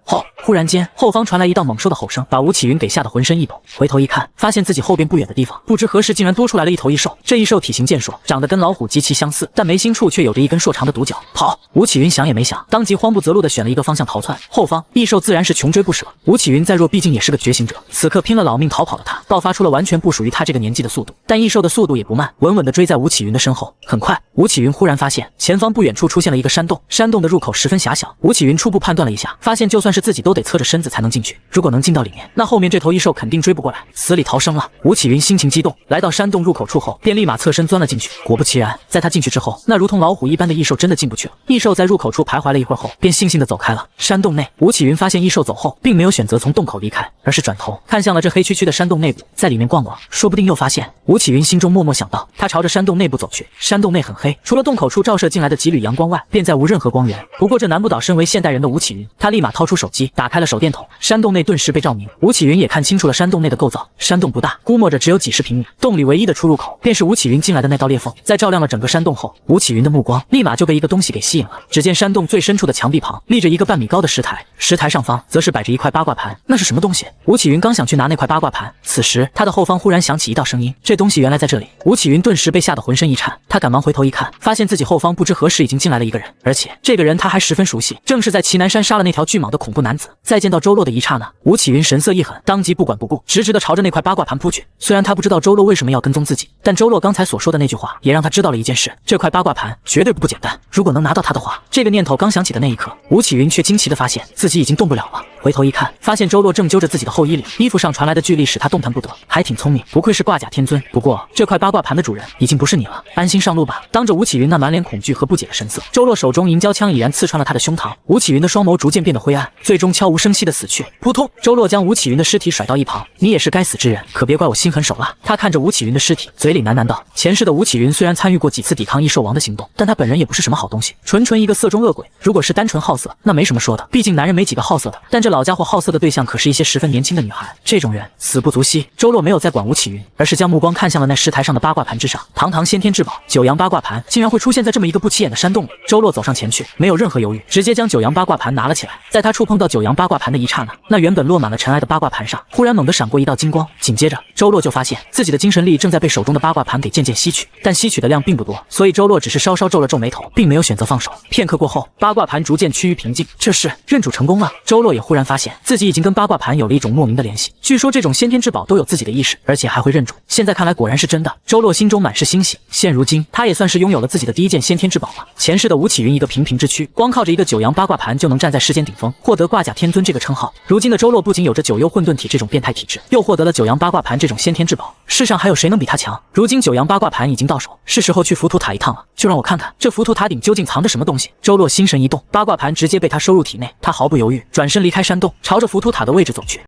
忽然间后方传来一道猛兽的吼声，把吴启云给吓得浑身一抖。回头一看，发现自己后边不远的地方，不知何时竟然多出来了一头异兽。这异兽体型健硕，长得跟老虎极其相似，但眉心处却有着一根硕长的独角。跑！吴启云想也没想，当即慌不择路地选了一个方向逃窜。后方异兽自然是穷追不舍。吴启云再弱，毕竟也是个觉醒者，此刻拼了老命逃跑的他，爆发出了完全不属于他这个年纪的速度。但异兽的速度也不慢，稳稳地追在吴启云的身后。很快，吴启云忽然发现前方不远处出现了一个山洞，山洞的入口十分狭小。吴启云初步判断了一下，发现就算是自己都得侧着身子才能进去。如果能进到里面，那后面这头异兽肯定追不过来，死里逃生了。吴启云心情激动，来到山洞入口处后，便立马侧身钻了进去。果不其然，在他进去之后，那如同老虎一般的异兽真的进不去了。异兽在入口处徘徊了一会儿后，便悻悻地走开了。山洞内，吴启云发现异兽走后，并没有选择从洞口离开，而是转头看向了这黑黢黢的山洞内部，在里面逛逛，说不定又发现。吴启云心中默默想到，他朝着山洞内部走去。山洞内很黑，除了洞口处照射进来的几缕阳光外，便再无任何光源。不过这难不倒身为现代人的吴启云，他立马掏出手机，打开了手电筒，山洞内顿时被照明。吴启云也看清楚了山洞内的构造，山洞不大，估摸着只有几十平米，洞里唯一的出入口便是吴启云进来的那道裂缝。在照亮了整个山洞后，吴启云的目光立马就被一个东西给吸引了。只见山洞最深处的墙壁旁立着一个半米高的石台，石台上方则是摆着一块八卦盘。那是什么东西？吴启云刚想去拿那块八卦盘，此时他的后方忽然响起一道声音，这东西原来在这里。吴启云顿时被吓得浑身一颤，他赶忙回头一看，发现自己后方不知何时已经进来了一个人，而且这个人他还十分熟悉，正是在祁南山杀了那条巨蟒的恐怖男子。在见到周洛的一刹那，吴启云神色一狠，当即不管不顾，直直地朝着那块八卦盘扑去。虽然他不知道周洛为什么要跟踪自己，但周洛刚才所说的那句话也让他知道了一件事，这块八卦盘绝对不简单。如果能拿到它的话，这个念头刚想起的那一刻，吴启云却惊奇地发现自己已经动不了了。回头一看，发现周洛正揪着自己的后衣领，衣服上传来的巨力使他动弹不得，还挺聪明，不愧是挂甲天尊。不过这块八卦盘的主人已经不是你了，安心上路吧。当着吴启云那满脸恐惧和不解的神色，周洛手中银胶枪已然刺穿了他的胸膛。吴启云的双眸逐渐变得灰暗，最终悄无声息地死去。扑通！周洛将吴启云的尸体甩到一旁，你也是该死之人，可别怪我心狠手辣。他看着吴启云的尸体，嘴里喃喃道：前世的吴启云虽然参与过几次抵抗异兽王的行动，但他本人也不是什么好东西，纯一个色中恶鬼。如果是单纯好色，那没什么说的，毕竟男人没几个好色的。但这老家伙好色的对象可是一些十分年轻的女孩，这种人死不足惜。周洛没有再管吴启云，而是将目光看向了那石台上的八卦盘之上。堂堂先天至宝九阳八卦盘竟然会出现在这么一个不起眼的山洞里。周洛走上前去，没有任何犹豫，直接将九阳八卦盘拿了起来。在他触碰到九阳八卦盘的一刹那，那原本落满了尘埃的八卦盘上忽然猛地闪过一道金光，紧接着周洛就发现自己的精神力正在被手中的八卦盘给渐渐吸取，但吸取的量并不多，所以周洛只是稍稍皱了皱眉头，并没有选择放手。片刻过后，八卦盘逐渐趋于平静，这是认主成功了。周洛也忽然发现自己已经跟八卦盘有了一种莫名的联系，据说这种先天至宝都有自己的意识，而且还会认主，现在看来果然是真的。周洛心中满是欣喜，现如今他也算是拥有了自己的第一件先天至宝了。前世的吴启云一个平平之躯，光靠着一个九阳八卦盘就能站在世间顶峰，获得挂甲天尊这个称号。如今的周洛不仅有着九幽混沌体这种变态体质，又获得了九阳八卦盘这种先天至宝，世上还有谁能比他强？如今九阳八卦盘已经到手，是时候去浮屠塔一趟了，就让我看看这浮屠塔顶究竟藏着什么东西。周洛心神一动，八卦盘直接被他收入体内，他毫不犹豫转身离开山洞，朝着浮屠塔的位置走去。